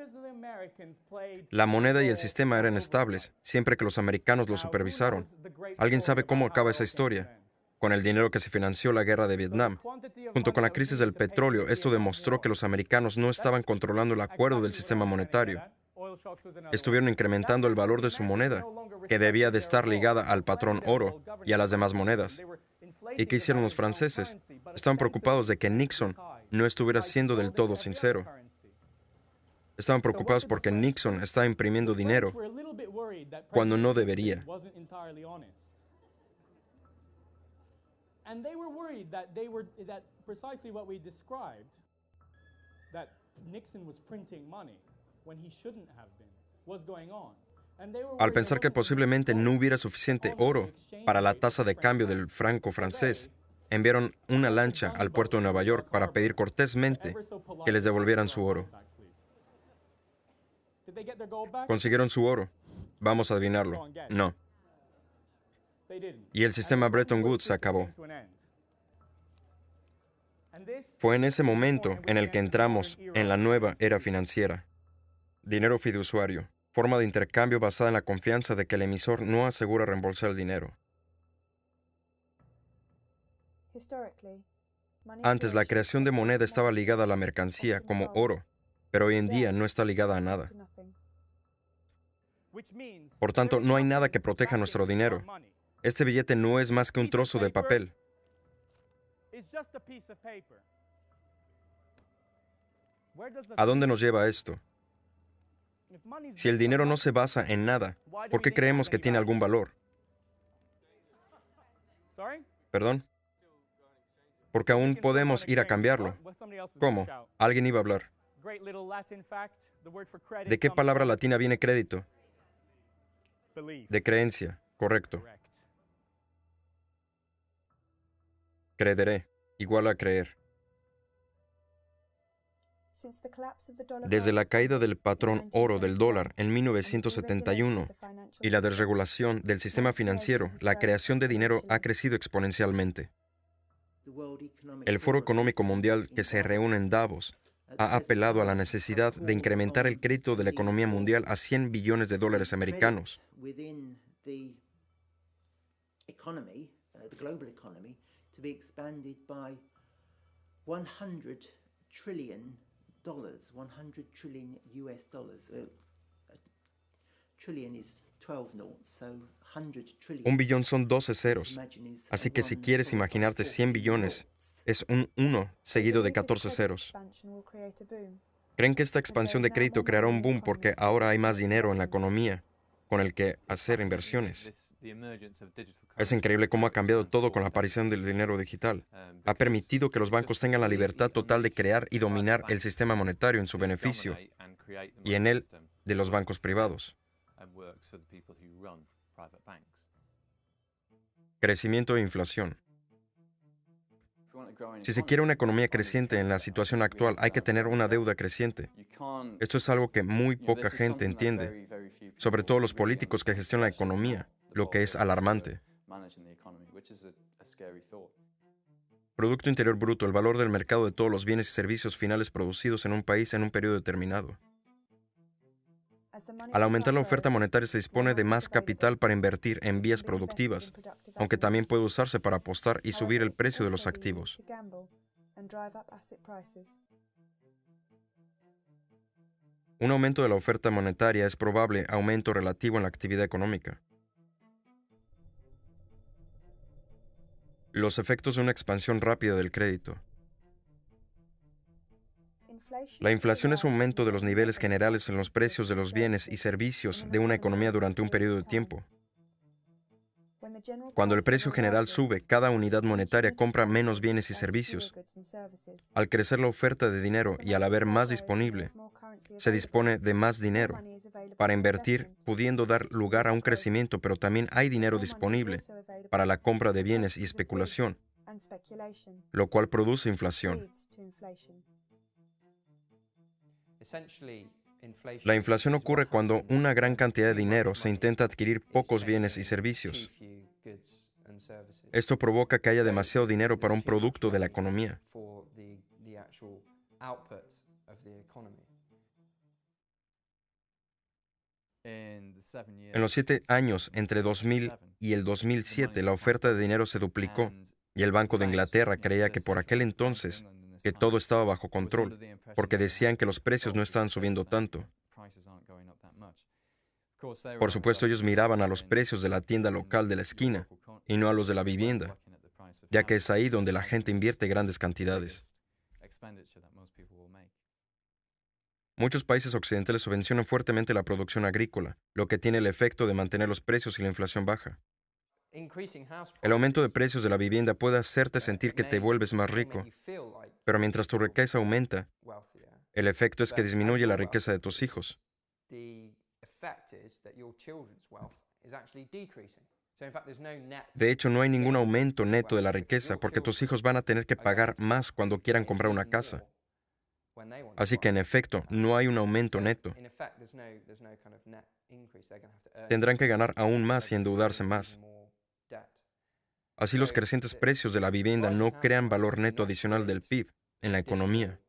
La moneda y el sistema eran estables, siempre que los americanos lo supervisaron. ¿Alguien sabe cómo acaba esa historia? Con el dinero que se financió la guerra de Vietnam. Junto con la crisis del petróleo, esto demostró que los americanos no estaban controlando el acuerdo del sistema monetario. Estuvieron incrementando el valor de su moneda, que debía de estar ligada al patrón oro y a las demás monedas. ¿Y qué hicieron los franceses? Estaban preocupados de que Nixon no estuviera siendo del todo sincero. Estaban preocupados porque Nixon estaba imprimiendo dinero cuando no debería. Al pensar que posiblemente no hubiera suficiente oro para la tasa de cambio del franco francés, enviaron una lancha al puerto de Nueva York para pedir cortésmente que les devolvieran su oro. ¿Consiguieron su oro? Vamos a adivinarlo. No. Y el sistema Bretton Woods se acabó. Fue en ese momento en el que entramos en la nueva era financiera. Dinero fiduciario, forma de intercambio basada en la confianza de que el emisor no asegura reembolsar el dinero. Antes, la creación de moneda estaba ligada a la mercancía, como oro, pero hoy en día no está ligada a nada. Por tanto, no hay nada que proteja nuestro dinero. Este billete no es más que un trozo de papel. ¿A dónde nos lleva esto? Si el dinero no se basa en nada, ¿por qué creemos que tiene algún valor? ¿Perdón? Porque aún podemos ir a cambiarlo. ¿Cómo? Alguien iba a hablar. ¿De qué palabra latina viene crédito? De creencia, correcto. Creeré, igual a creer. Desde la caída del patrón oro del dólar en 1971 y la desregulación del sistema financiero, la creación de dinero ha crecido exponencialmente. El Foro Económico Mundial, que se reúne en Davos, ha apelado a la necesidad de incrementar el crédito de la economía mundial a 100 billones de dólares americanos. Un billón son 12 ceros. Así que si quieres imaginarte 100 billones, es un 1 seguido de 14 ceros. ¿Creen que esta expansión de crédito creará un boom porque ahora hay más dinero en la economía con el que hacer inversiones? Es increíble cómo ha cambiado todo con la aparición del dinero digital. Ha permitido que los bancos tengan la libertad total de crear y dominar el sistema monetario en su beneficio y en el de los bancos privados. Crecimiento e inflación. Si se quiere una economía creciente en la situación actual, hay que tener una deuda creciente. Esto es algo que muy poca gente entiende, sobre todo los políticos que gestionan la economía, lo que es alarmante. Producto Interior Bruto, el valor del mercado de todos los bienes y servicios finales producidos en un país en un periodo determinado. Al aumentar la oferta monetaria se dispone de más capital para invertir en vías productivas, aunque también puede usarse para apostar y subir el precio de los activos. Un aumento de la oferta monetaria es probable aumento relativo en la actividad económica. Los efectos de una expansión rápida del crédito. La inflación es un aumento de los niveles generales en los precios de los bienes y servicios de una economía durante un periodo de tiempo. Cuando el precio general sube, cada unidad monetaria compra menos bienes y servicios. Al crecer la oferta de dinero y al haber más disponible, se dispone de más dinero para invertir, pudiendo dar lugar a un crecimiento, pero también hay dinero disponible para la compra de bienes y especulación, lo cual produce inflación. La inflación ocurre cuando una gran cantidad de dinero se intenta adquirir pocos bienes y servicios. Esto provoca que haya demasiado dinero para un producto de la economía. En los 7 años entre 2000 y el 2007, la oferta de dinero se duplicó y el Banco de Inglaterra creía que por aquel entonces que todo estaba bajo control, porque decían que los precios no estaban subiendo tanto. Por supuesto, ellos miraban a los precios de la tienda local de la esquina y no a los de la vivienda, ya que es ahí donde la gente invierte grandes cantidades. Muchos países occidentales subvencionan fuertemente la producción agrícola, lo que tiene el efecto de mantener los precios y la inflación baja. El aumento de precios de la vivienda puede hacerte sentir que te vuelves más rico, pero mientras tu riqueza aumenta, el efecto es que disminuye la riqueza de tus hijos. De hecho, no hay ningún aumento neto de la riqueza porque tus hijos van a tener que pagar más cuando quieran comprar una casa. Así que, en efecto, no hay un aumento neto. Tendrán que ganar aún más y endeudarse más. Así, los crecientes precios de la vivienda no crean valor neto adicional del PIB en la economía.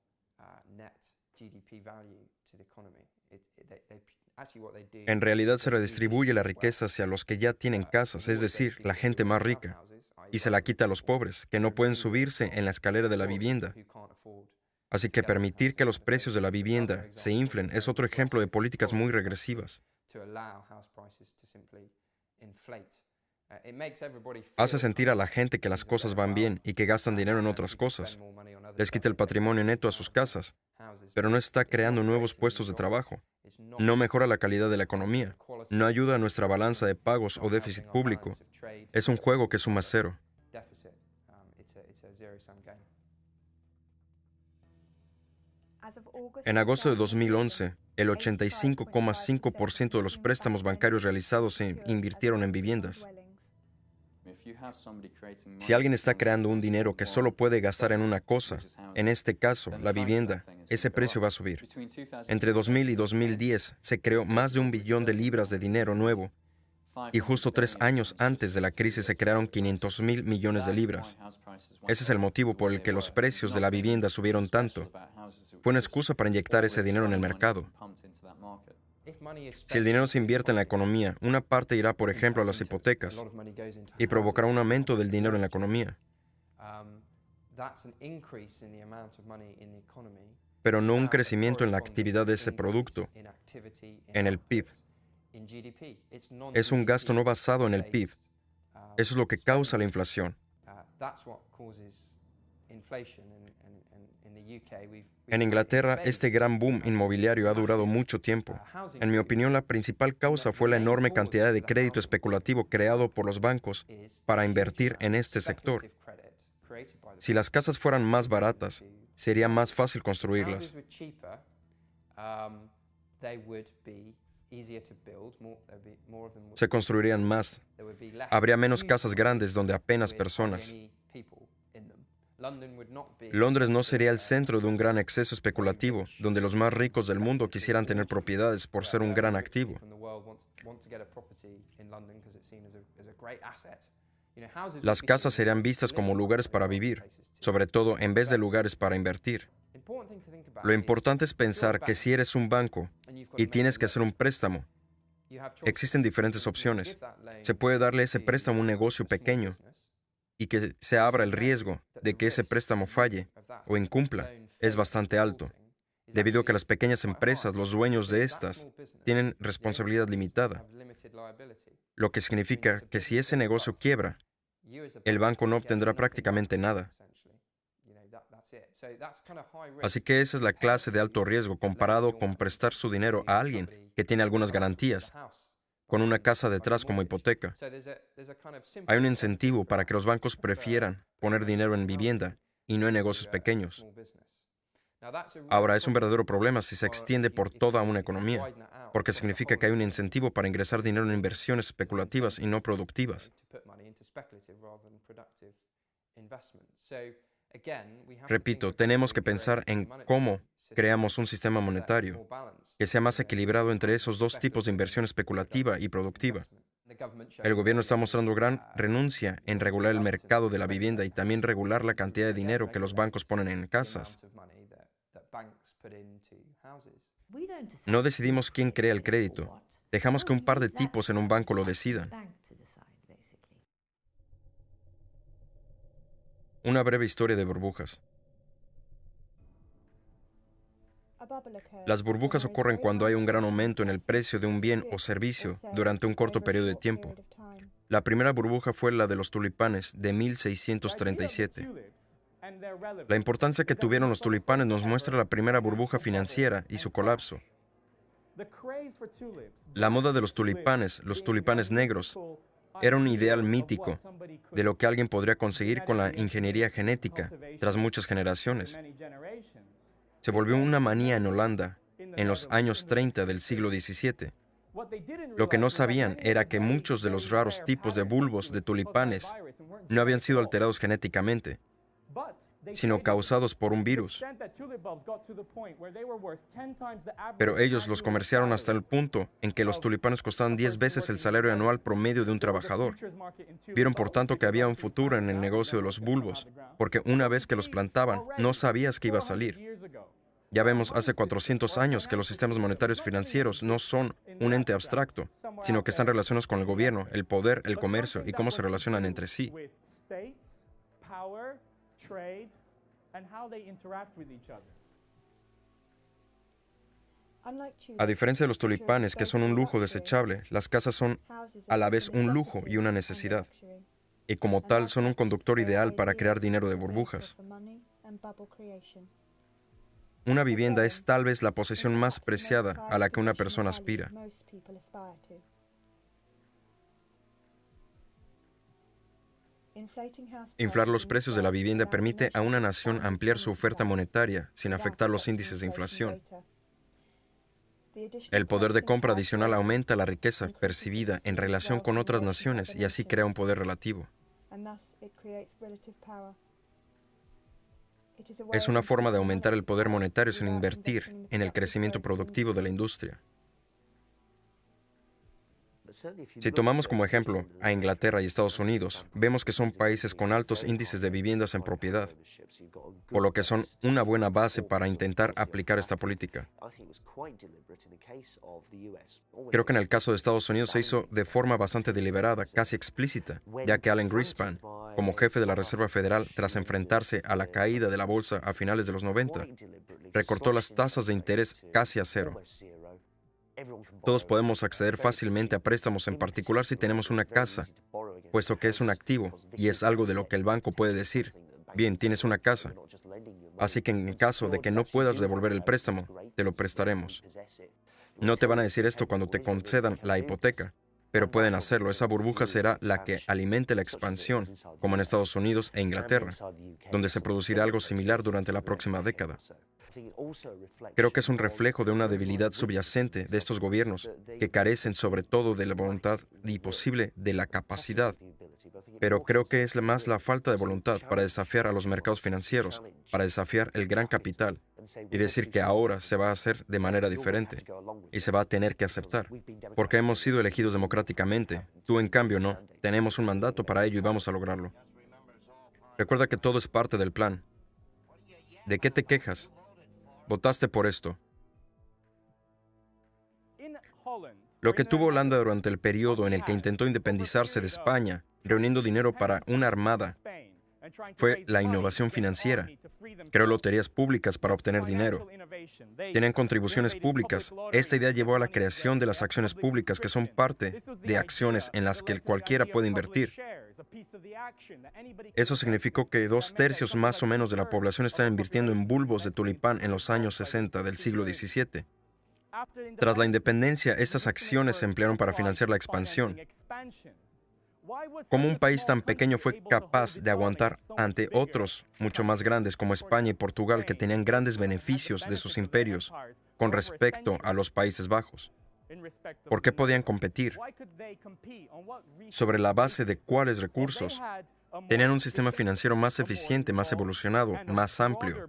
En realidad se redistribuye la riqueza hacia los que ya tienen casas, es decir, la gente más rica, y se la quita a los pobres, que no pueden subirse en la escalera de la vivienda. Así que permitir que los precios de la vivienda se inflen es otro ejemplo de políticas muy regresivas. Hace sentir a la gente que las cosas van bien y que gastan dinero en otras cosas. Les quita el patrimonio neto a sus casas, pero no está creando nuevos puestos de trabajo. No mejora la calidad de la economía. No ayuda a nuestra balanza de pagos o déficit público. Es un juego que suma cero. En agosto de 2011, el 85,5% de los préstamos bancarios realizados se invirtieron en viviendas. Si alguien está creando un dinero que solo puede gastar en una cosa, en este caso, la vivienda, ese precio va a subir. Entre 2000 y 2010 se creó más de 1 billón de libras de dinero nuevo, y justo 3 años antes de la crisis se crearon 500,000 millones de libras. Ese es el motivo por el que los precios de la vivienda subieron tanto. Fue una excusa para inyectar ese dinero en el mercado. Si el dinero se invierte en la economía, una parte irá, por ejemplo, a las hipotecas y provocará un aumento del dinero en la economía, pero no un crecimiento en la actividad de ese producto, en el PIB. Es un gasto no basado en el PIB. Eso es lo que causa la inflación. En Inglaterra, este gran boom inmobiliario ha durado mucho tiempo. En mi opinión, la principal causa fue la enorme cantidad de crédito especulativo creado por los bancos para invertir en este sector. Si las casas fueran más baratas, sería más fácil construirlas. Se construirían más. Habría menos casas grandes donde apenas personas. Londres no sería el centro de un gran exceso especulativo, donde los más ricos del mundo quisieran tener propiedades por ser un gran activo. Las casas serían vistas como lugares para vivir, sobre todo en vez de lugares para invertir. Lo importante es pensar que si eres un banco y tienes que hacer un préstamo, existen diferentes opciones. Se puede darle ese préstamo a un negocio pequeño y que se abra el riesgo de que ese préstamo falle o incumpla es bastante alto, debido a que las pequeñas empresas, los dueños de estas, tienen responsabilidad limitada, lo que significa que si ese negocio quiebra, el banco no obtendrá prácticamente nada. Así que esa es la clase de alto riesgo comparado con prestar su dinero a alguien que tiene algunas garantías, con una casa detrás como hipoteca. Hay un incentivo para que los bancos prefieran poner dinero en vivienda y no en negocios pequeños. Ahora, es un verdadero problema si se extiende por toda una economía, porque significa que hay un incentivo para ingresar dinero en inversiones especulativas y no productivas. Repito, tenemos que pensar en cómo creamos un sistema monetario que sea más equilibrado entre esos dos tipos de inversión especulativa y productiva. El gobierno está mostrando gran renuncia en regular el mercado de la vivienda y también regular la cantidad de dinero que los bancos ponen en casas. No decidimos quién crea el crédito. Dejamos que un par de tipos en un banco lo decidan. Una breve historia de burbujas. Las burbujas ocurren cuando hay un gran aumento en el precio de un bien o servicio durante un corto periodo de tiempo. La primera burbuja fue la de los tulipanes de 1637. La importancia que tuvieron los tulipanes nos muestra la primera burbuja financiera y su colapso. La moda de los tulipanes negros, era un ideal mítico de lo que alguien podría conseguir con la ingeniería genética tras muchas generaciones. Se volvió una manía en Holanda en los años 30 del siglo XVII. Lo que no sabían era que muchos de los raros tipos de bulbos de tulipanes no habían sido alterados genéticamente, sino causados por un virus. Pero ellos los comerciaron hasta el punto en que los tulipanes costaban 10 veces el salario anual promedio de un trabajador. Vieron, por tanto, que había un futuro en el negocio de los bulbos, porque una vez que los plantaban, no sabías qué iba a salir. Ya vemos hace 400 años que los sistemas monetarios financieros no son un ente abstracto, sino que están relacionados con el gobierno, el poder, el comercio y cómo se relacionan entre sí. A diferencia de los tulipanes, que son un lujo desechable, las casas son a la vez un lujo y una necesidad. Y como tal, son un conductor ideal para crear dinero de burbujas. Una vivienda es tal vez la posesión más preciada a la que una persona aspira. Inflar los precios de la vivienda permite a una nación ampliar su oferta monetaria sin afectar los índices de inflación. El poder de compra adicional aumenta la riqueza percibida en relación con otras naciones y así crea un poder relativo. Es una forma de aumentar el poder monetario sin invertir en el crecimiento productivo de la industria. Si tomamos como ejemplo a Inglaterra y Estados Unidos, vemos que son países con altos índices de viviendas en propiedad, por lo que son una buena base para intentar aplicar esta política. Creo que en el caso de Estados Unidos se hizo de forma bastante deliberada, casi explícita, ya que Alan Greenspan, como jefe de la Reserva Federal, tras enfrentarse a la caída de la bolsa a finales de los 90, recortó las tasas de interés casi a cero. Todos podemos acceder fácilmente a préstamos, en particular si tenemos una casa, puesto que es un activo y es algo de lo que el banco puede decir: bien, tienes una casa, así que en caso de que no puedas devolver el préstamo, te lo prestaremos. No te van a decir esto cuando te concedan la hipoteca, pero pueden hacerlo. Esa burbuja será la que alimente la expansión, como en Estados Unidos e Inglaterra, donde se producirá algo similar durante la próxima década. Creo que es un reflejo de una debilidad subyacente de estos gobiernos, que carecen sobre todo de la voluntad y posible de la capacidad. Pero creo que es más la falta de voluntad para desafiar a los mercados financieros, para desafiar el gran capital y decir que ahora se va a hacer de manera diferente y se va a tener que aceptar, porque hemos sido elegidos democráticamente. Tú, en cambio, no. Tenemos un mandato para ello y vamos a lograrlo. Recuerda que todo es parte del plan. ¿De qué te quejas? Votaste por esto. Lo que tuvo Holanda durante el periodo en el que intentó independizarse de España, reuniendo dinero para una armada, fue la innovación financiera. Creó loterías públicas para obtener dinero. Tenían contribuciones públicas. Esta idea llevó a la creación de las acciones públicas, que son parte de acciones en las que cualquiera puede invertir. Eso significó que 2/3 más o menos de la población estaba invirtiendo en bulbos de tulipán en los años 60 del siglo XVII. Tras la independencia, estas acciones se emplearon para financiar la expansión. ¿Cómo un país tan pequeño fue capaz de aguantar ante otros mucho más grandes como España y Portugal, que tenían grandes beneficios de sus imperios con respecto a los Países Bajos? ¿Por qué podían competir? ¿Sobre la base de cuáles recursos? Tenían un sistema financiero más eficiente, más evolucionado, más amplio.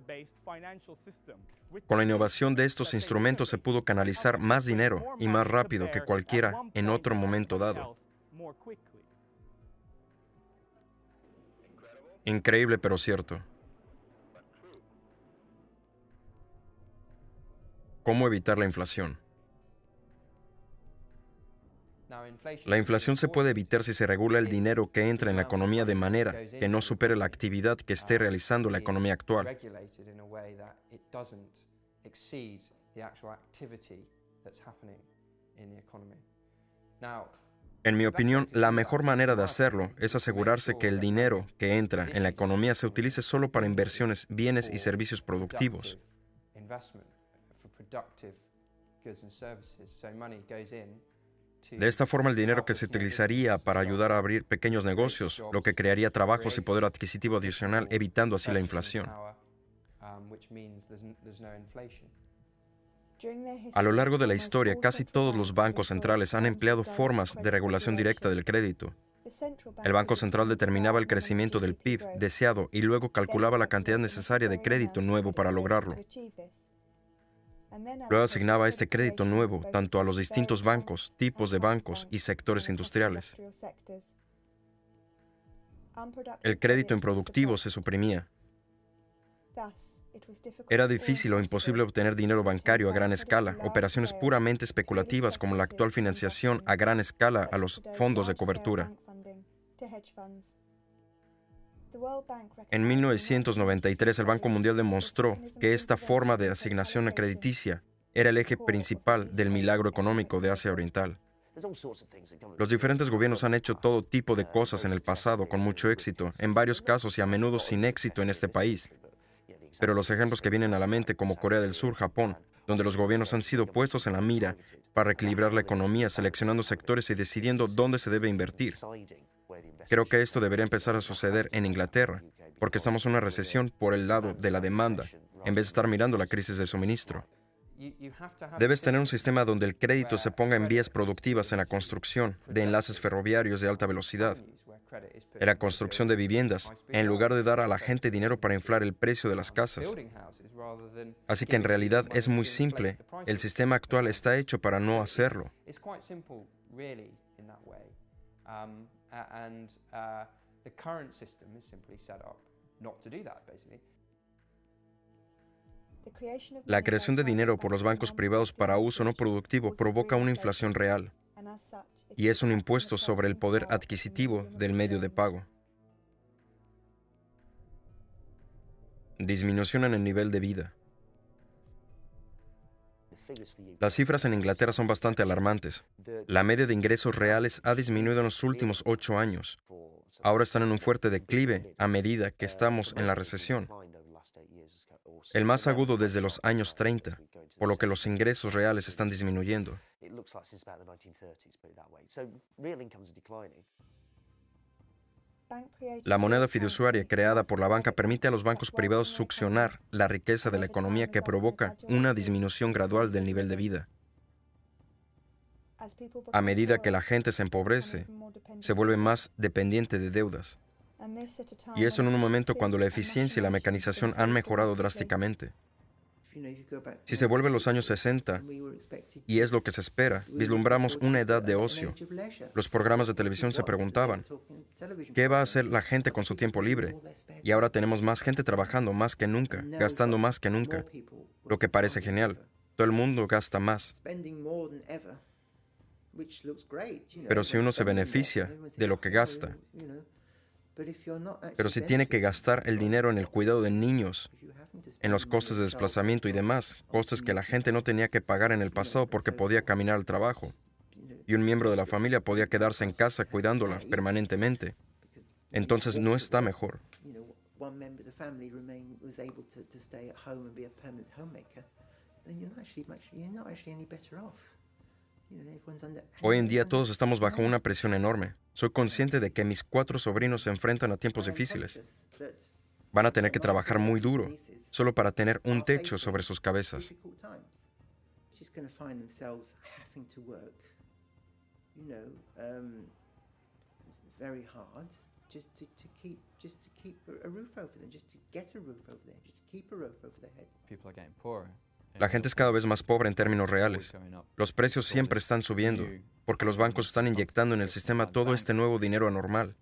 Con la innovación de estos instrumentos se pudo canalizar más dinero y más rápido que cualquiera en otro momento dado. Increíble, pero cierto. ¿Cómo evitar la inflación? La inflación se puede evitar si se regula el dinero que entra en la economía de manera que no supere la actividad que esté realizando la economía actual. En mi opinión, la mejor manera de hacerlo es asegurarse que el dinero que entra en la economía se utilice solo para inversiones, bienes y servicios productivos. De esta forma, el dinero que se utilizaría para ayudar a abrir pequeños negocios, lo que crearía trabajos y poder adquisitivo adicional, evitando así la inflación. A lo largo de la historia, casi todos los bancos centrales han empleado formas de regulación directa del crédito. El Banco Central determinaba el crecimiento del PIB deseado y luego calculaba la cantidad necesaria de crédito nuevo para lograrlo. Luego asignaba este crédito nuevo tanto a los distintos bancos, tipos de bancos y sectores industriales. El crédito improductivo se suprimía. Era difícil o imposible obtener dinero bancario a gran escala, operaciones puramente especulativas como la actual financiación a gran escala a los fondos de cobertura. En 1993, el Banco Mundial demostró que esta forma de asignación crediticia era el eje principal del milagro económico de Asia Oriental. Los diferentes gobiernos han hecho todo tipo de cosas en el pasado con mucho éxito, en varios casos y a menudo sin éxito en este país. Pero los ejemplos que vienen a la mente, como Corea del Sur, Japón, donde los gobiernos han sido puestos en la mira para equilibrar la economía, seleccionando sectores y decidiendo dónde se debe invertir. Creo que esto debería empezar a suceder en Inglaterra, porque estamos en una recesión por el lado de la demanda, en vez de estar mirando la crisis de suministro. Debes tener un sistema donde el crédito se ponga en vías productivas en la construcción de enlaces ferroviarios de alta velocidad, en la construcción de viviendas, en lugar de dar a la gente dinero para inflar el precio de las casas. Así que en realidad es muy simple. El sistema actual está hecho para no hacerlo. La creación de dinero por los bancos privados para uso no productivo provoca una inflación real, y es un impuesto sobre el poder adquisitivo del medio de pago. Disminución en el nivel de vida. Las cifras en Inglaterra son bastante alarmantes. La media de ingresos reales ha disminuido en los últimos 8 años. Ahora están en un fuerte declive a medida que estamos en la recesión, el más agudo desde los años 30, por lo que los ingresos reales están disminuyendo. La moneda fiduciaria creada por la banca permite a los bancos privados succionar la riqueza de la economía que provoca una disminución gradual del nivel de vida. A medida que la gente se empobrece, se vuelve más dependiente de deudas. Y esto en un momento cuando la eficiencia y la mecanización han mejorado drásticamente. Si se vuelve los años 60, y es lo que se espera, vislumbramos una edad de ocio. Los programas de televisión se preguntaban, ¿qué va a hacer la gente con su tiempo libre? Y ahora tenemos más gente trabajando más que nunca, gastando más que nunca, lo que parece genial. Todo el mundo gasta más. Pero si uno se beneficia de lo que gasta, pero si tiene que gastar el dinero en el cuidado de niños, en los costes de desplazamiento y demás, costes que la gente no tenía que pagar en el pasado porque podía caminar al trabajo, y un miembro de la familia podía quedarse en casa cuidándola permanentemente, entonces no está mejor. Hoy en día todos estamos bajo una presión enorme. Soy consciente de que mis 4 sobrinos se enfrentan a tiempos difíciles. Van a tener que trabajar muy duro, solo para tener un techo sobre sus cabezas. La gente es cada vez más pobre en términos reales. Los precios siempre están subiendo, porque los bancos están inyectando en el sistema todo este nuevo dinero anormal.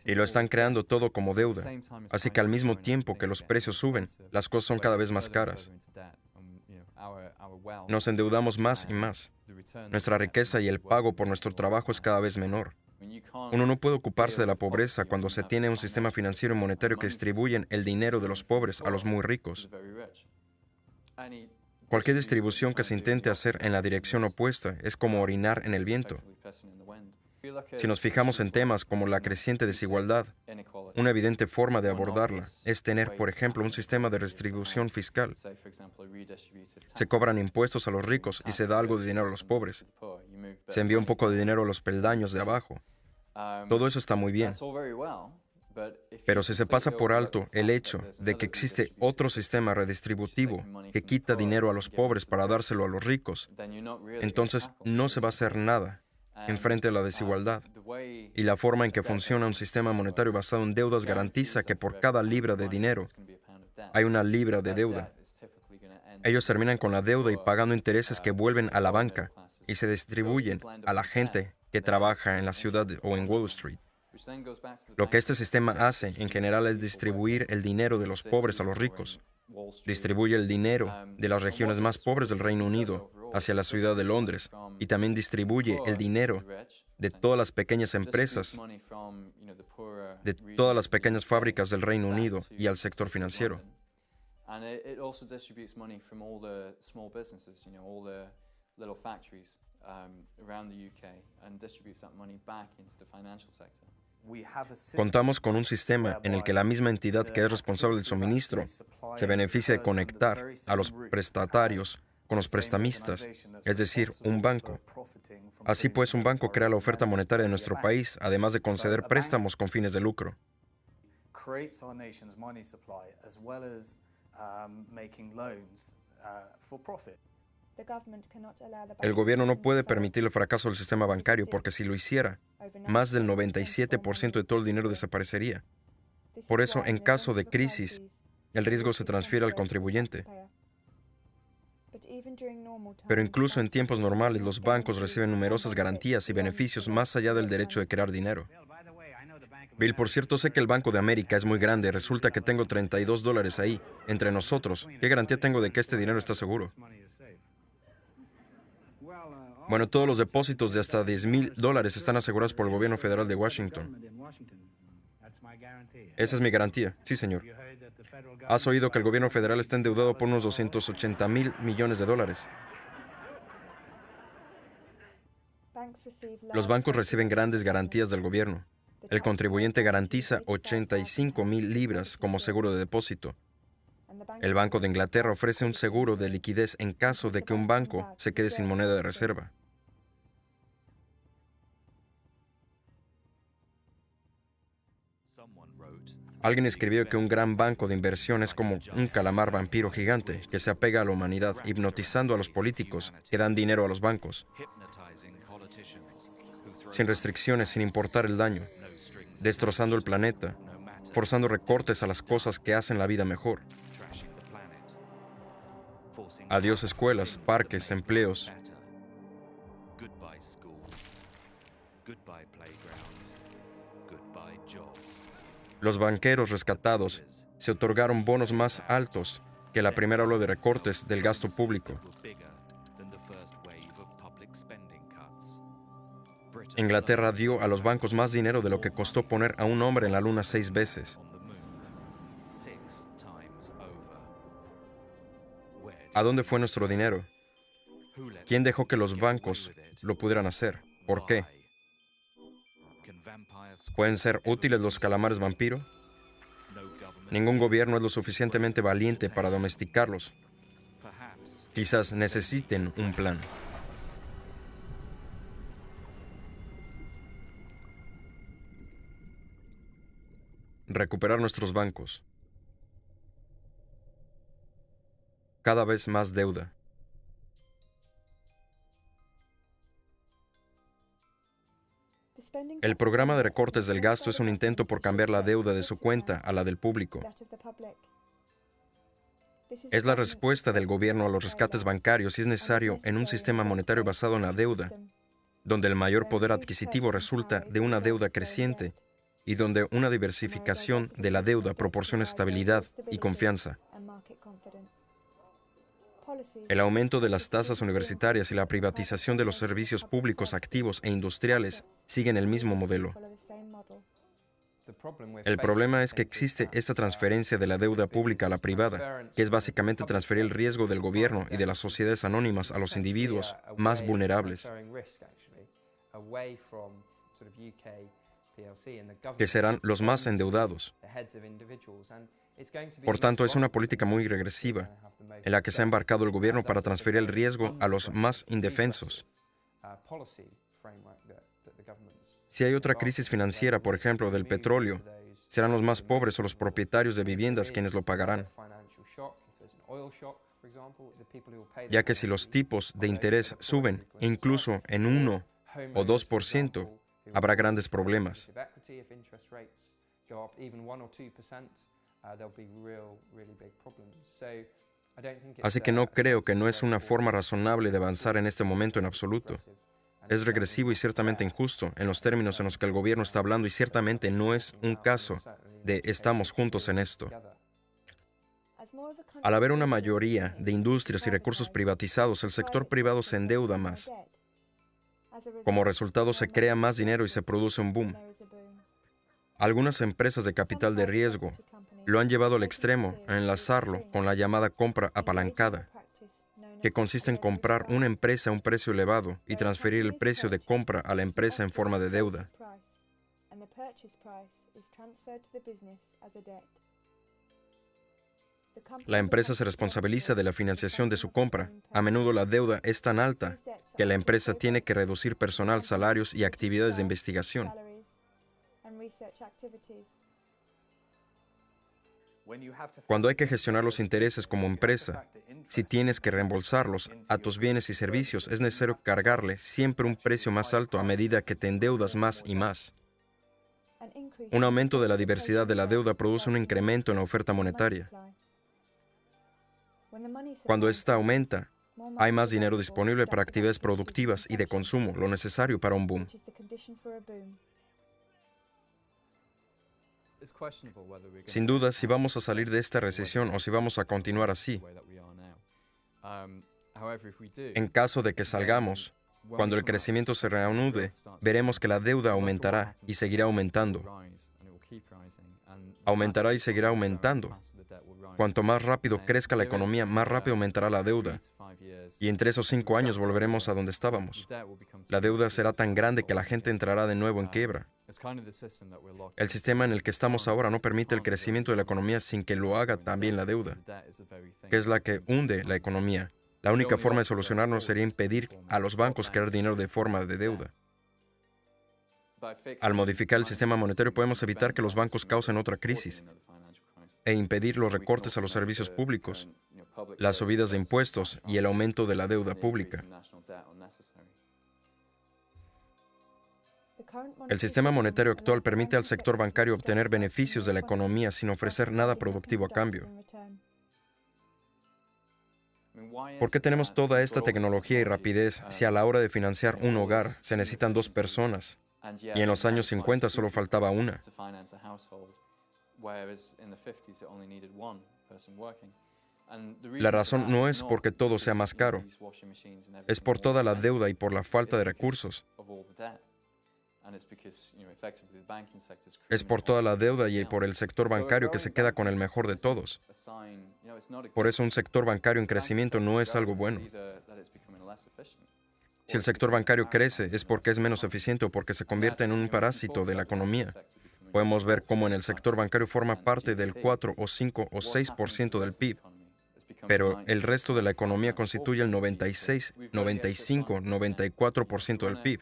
Y lo están creando todo como deuda. Así que al mismo tiempo que los precios suben, las cosas son cada vez más caras. Nos endeudamos más y más. Nuestra riqueza y el pago por nuestro trabajo es cada vez menor. Uno no puede ocuparse de la pobreza cuando se tiene un sistema financiero y monetario que distribuyen el dinero de los pobres a los muy ricos. Cualquier distribución que se intente hacer en la dirección opuesta es como orinar en el viento. Si nos fijamos en temas como la creciente desigualdad, una evidente forma de abordarla es tener, por ejemplo, un sistema de redistribución fiscal. Se cobran impuestos a los ricos y se da algo de dinero a los pobres. Se envía un poco de dinero a los peldaños de abajo. Todo eso está muy bien. Pero si se pasa por alto el hecho de que existe otro sistema redistributivo que quita dinero a los pobres para dárselo a los ricos, entonces no se va a hacer nada enfrente a la desigualdad. Y la forma en que funciona un sistema monetario basado en deudas garantiza que por cada libra de dinero hay una libra de deuda. Ellos terminan con la deuda y pagando intereses que vuelven a la banca y se distribuyen a la gente que trabaja en la ciudad o en Wall Street. Lo que este sistema hace en general es distribuir el dinero de los pobres a los ricos. Distribuye el dinero de las regiones más pobres del Reino Unido hacia la ciudad de Londres y también distribuye el dinero de todas las pequeñas empresas, de todas las pequeñas fábricas del Reino Unido y al sector financiero. Contamos con un sistema en el que la misma entidad que es responsable del suministro se beneficia de conectar a los prestatarios con los prestamistas, es decir, un banco. Así pues, un banco crea la oferta monetaria de nuestro país, además de conceder préstamos con fines de lucro. El gobierno no puede permitir el fracaso del sistema bancario porque si lo hiciera, más del 97% de todo el dinero desaparecería. Por eso, en caso de crisis, el riesgo se transfiere al contribuyente. Pero incluso en tiempos normales, los bancos reciben numerosas garantías y beneficios más allá del derecho de crear dinero. Bill, por cierto, sé que el Banco de América es muy grande. Resulta que tengo $32 ahí, entre nosotros. ¿Qué garantía tengo de que este dinero está seguro? Bueno, todos los depósitos de hasta $10,000 están asegurados por el gobierno federal de Washington. Esa es mi garantía. Sí, señor. Has oído que el gobierno federal está endeudado por unos 280,000 millones de dólares. Los bancos reciben grandes garantías del gobierno. El contribuyente garantiza 85,000 libras como seguro de depósito. El Banco de Inglaterra ofrece un seguro de liquidez en caso de que un banco se quede sin moneda de reserva. Alguien escribió que un gran banco de inversión es como un calamar vampiro gigante que se apega a la humanidad, hipnotizando a los políticos que dan dinero a los bancos, sin restricciones, sin importar el daño, destrozando el planeta, forzando recortes a las cosas que hacen la vida mejor. Adiós escuelas, parques, empleos. Los banqueros rescatados se otorgaron bonos más altos que la primera ola de recortes del gasto público. Inglaterra dio a los bancos más dinero de lo que costó poner a un hombre en la luna 6 veces. ¿A dónde fue nuestro dinero? ¿Quién dejó que los bancos lo pudieran hacer? ¿Por qué? ¿Pueden ser útiles los calamares vampiro? Ningún gobierno es lo suficientemente valiente para domesticarlos. Quizás necesiten un plan. Recuperar nuestros bancos. Cada vez más deuda. El programa de recortes del gasto es un intento por cambiar la deuda de su cuenta a la del público. Es la respuesta del gobierno a los rescates bancarios y es necesario en un sistema monetario basado en la deuda, donde el mayor poder adquisitivo resulta de una deuda creciente y donde una diversificación de la deuda proporciona estabilidad y confianza. El aumento de las tasas universitarias y la privatización de los servicios públicos activos e industriales siguen el mismo modelo. El problema es que existe esta transferencia de la deuda pública a la privada, que es básicamente transferir el riesgo del gobierno y de las sociedades anónimas a los individuos más vulnerables, que serán los más endeudados. Por tanto, es una política muy regresiva, en la que se ha embarcado el gobierno para transferir el riesgo a los más indefensos. Si hay otra crisis financiera, por ejemplo, del petróleo, serán los más pobres o los propietarios de viviendas quienes lo pagarán. Ya que si los tipos de interés suben, incluso en 1 o 2%, habrá grandes problemas. Así que no creo que no es una forma razonable de avanzar en este momento en absoluto. Es regresivo y ciertamente injusto en los términos en los que el gobierno está hablando y ciertamente no es un caso de estamos juntos en esto. Al haber una mayoría de industrias y recursos privatizados, el sector privado se endeuda más. Como resultado, se crea más dinero y se produce un boom. Algunas empresas de capital de riesgo lo han llevado al extremo a enlazarlo con la llamada compra apalancada, que consiste en comprar una empresa a un precio elevado y transferir el precio de compra a la empresa en forma de deuda. La empresa se responsabiliza de la financiación de su compra. A menudo la deuda es tan alta que la empresa tiene que reducir personal, salarios y actividades de investigación. Cuando hay que gestionar los intereses como empresa, si tienes que reembolsarlos a tus bienes y servicios, es necesario cargarle siempre un precio más alto a medida que te endeudas más y más. Un aumento de la diversidad de la deuda produce un incremento en la oferta monetaria. Cuando esta aumenta, hay más dinero disponible para actividades productivas y de consumo, lo necesario para un boom. Sin duda, si vamos a salir de esta recesión o si vamos a continuar así. En caso de que salgamos, cuando el crecimiento se reanude, veremos que la deuda aumentará y seguirá aumentando. Aumentará y seguirá aumentando. Cuanto más rápido crezca la economía, más rápido aumentará la deuda. Y entre esos 5 años volveremos a donde estábamos. La deuda será tan grande que la gente entrará de nuevo en quiebra. El sistema en el que estamos ahora no permite el crecimiento de la economía sin que lo haga también la deuda, que es la que hunde la economía. La única forma de solucionarlo sería impedir a los bancos crear dinero de forma de deuda. Al modificar el sistema monetario podemos evitar que los bancos causen otra crisis e impedir los recortes a los servicios públicos, las subidas de impuestos y el aumento de la deuda pública. El sistema monetario actual permite al sector bancario obtener beneficios de la economía sin ofrecer nada productivo a cambio. ¿Por qué tenemos toda esta tecnología y rapidez si a la hora de financiar un hogar se necesitan 2 personas y en los años 50 solo faltaba una? La razón no es porque todo sea más caro, es por toda la deuda y por la falta de recursos. Es por toda la deuda y por el sector bancario que se queda con el mejor de todos. Por eso un sector bancario en crecimiento no es algo bueno. Si el sector bancario crece es porque es menos eficiente o porque se convierte en un parásito de la economía. Podemos ver cómo en el sector bancario forma parte del 4 o 5 o 6% del PIB. Pero el resto de la economía constituye el 96, 95, 94% del PIB.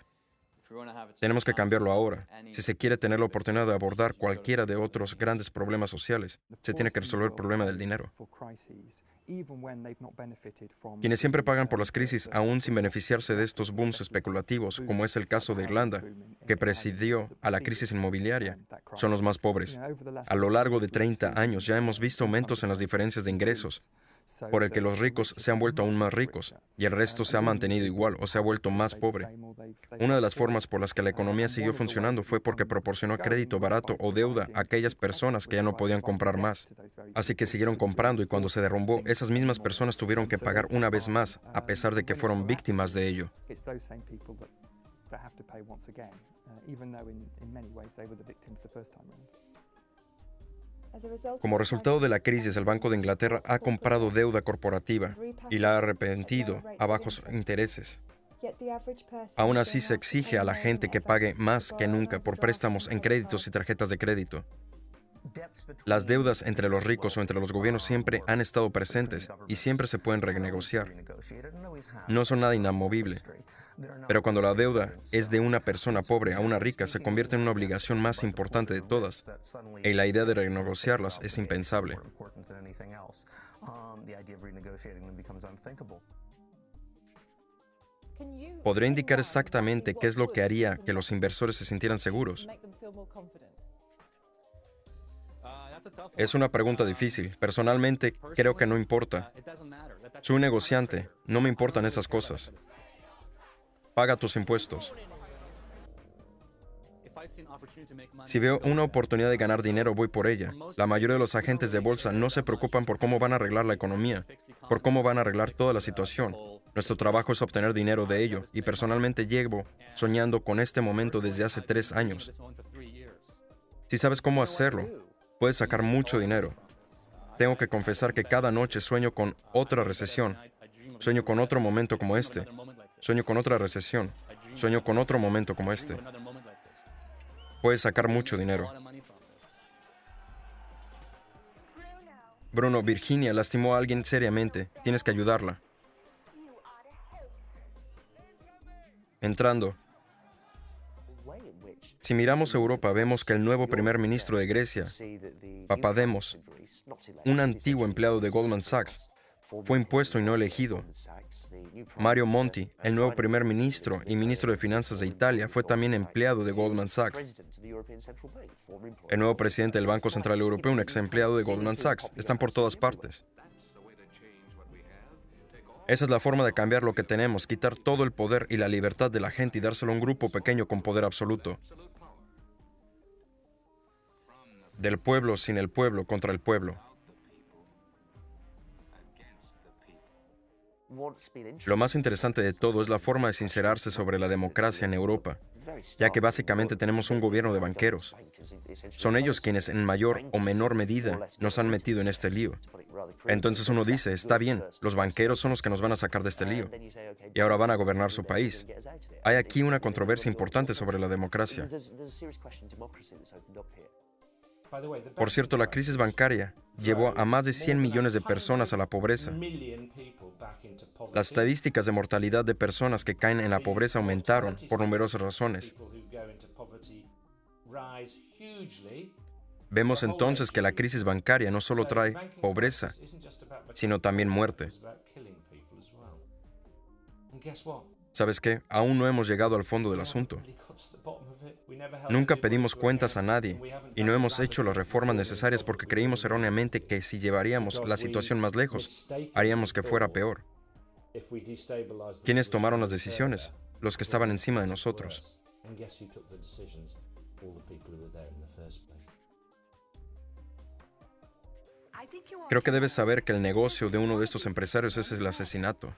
Tenemos que cambiarlo ahora. Si se quiere tener la oportunidad de abordar cualquiera de otros grandes problemas sociales, se tiene que resolver el problema del dinero. Quienes siempre pagan por las crisis, aún sin beneficiarse de estos booms especulativos, como es el caso de Irlanda, que presidió a la crisis inmobiliaria, son los más pobres. A lo largo de 30 años ya hemos visto aumentos en las diferencias de ingresos, por el que los ricos se han vuelto aún más ricos y el resto se ha mantenido igual o se ha vuelto más pobre. Una de las formas por las que la economía siguió funcionando fue porque proporcionó crédito barato o deuda a aquellas personas que ya no podían comprar más. Así que siguieron comprando y cuando se derrumbó, esas mismas personas tuvieron que pagar una vez más, a pesar de que fueron víctimas de ello. Como resultado de la crisis, el Banco de Inglaterra ha comprado deuda corporativa y la ha arrepentido a bajos intereses. Aún así, se exige a la gente que pague más que nunca por préstamos en créditos y tarjetas de crédito. Las deudas entre los ricos o entre los gobiernos siempre han estado presentes y siempre se pueden renegociar. No son nada inamovible. Pero cuando la deuda es de una persona pobre a una rica, se convierte en una obligación más importante de todas. Y la idea de renegociarlas es impensable. ¿Podría indicar exactamente qué es lo que haría que los inversores se sintieran seguros? Es una pregunta difícil. Personalmente, creo que no importa. Soy un negociante. No me importan esas cosas. Paga tus impuestos. Si veo una oportunidad de ganar dinero, voy por ella. La mayoría de los agentes de bolsa no se preocupan por cómo van a arreglar la economía, por cómo van a arreglar toda la situación. Nuestro trabajo es obtener dinero de ello, y personalmente llevo soñando con este momento desde hace 3 años. Si sabes cómo hacerlo, puedes sacar mucho dinero. Tengo que confesar que cada noche sueño con otra recesión. Sueño con otro momento como este. Sueño con otra recesión. Sueño con otro momento como este. Puedes sacar mucho dinero. Bruno, Virginia lastimó a alguien seriamente. Tienes que ayudarla. Entrando. Si miramos Europa, vemos que el nuevo primer ministro de Grecia, Papademos, un antiguo empleado de Goldman Sachs, fue impuesto y no elegido. Mario Monti, el nuevo primer ministro y ministro de Finanzas de Italia, fue también empleado de Goldman Sachs. El nuevo presidente del Banco Central Europeo, un ex empleado de Goldman Sachs. Están por todas partes. Esa es la forma de cambiar lo que tenemos, quitar todo el poder y la libertad de la gente y dárselo a un grupo pequeño con poder absoluto. Del pueblo, sin el pueblo, contra el pueblo. Lo más interesante de todo es la forma de sincerarse sobre la democracia en Europa. ya que básicamente tenemos un gobierno de banqueros. Son ellos quienes en mayor o menor medida nos han metido en este lío. Entonces uno dice, está bien, los banqueros son los que nos van a sacar de este lío y ahora van a gobernar su país. Hay aquí una controversia importante sobre la democracia. Por cierto, la crisis bancaria llevó a más de 100 millones de personas a la pobreza. Las estadísticas de mortalidad de personas que caen en la pobreza aumentaron por numerosas razones. Vemos entonces que la crisis bancaria no solo trae pobreza, sino también muerte. ¿Sabes qué? Aún no hemos llegado al fondo del asunto. Nunca pedimos cuentas a nadie y no hemos hecho las reformas necesarias porque creímos erróneamente que si llevaríamos la situación más lejos, haríamos que fuera peor. ¿Quiénes tomaron las decisiones? Los que estaban encima de nosotros. Creo que debes saber que el negocio de uno de estos empresarios es el asesinato.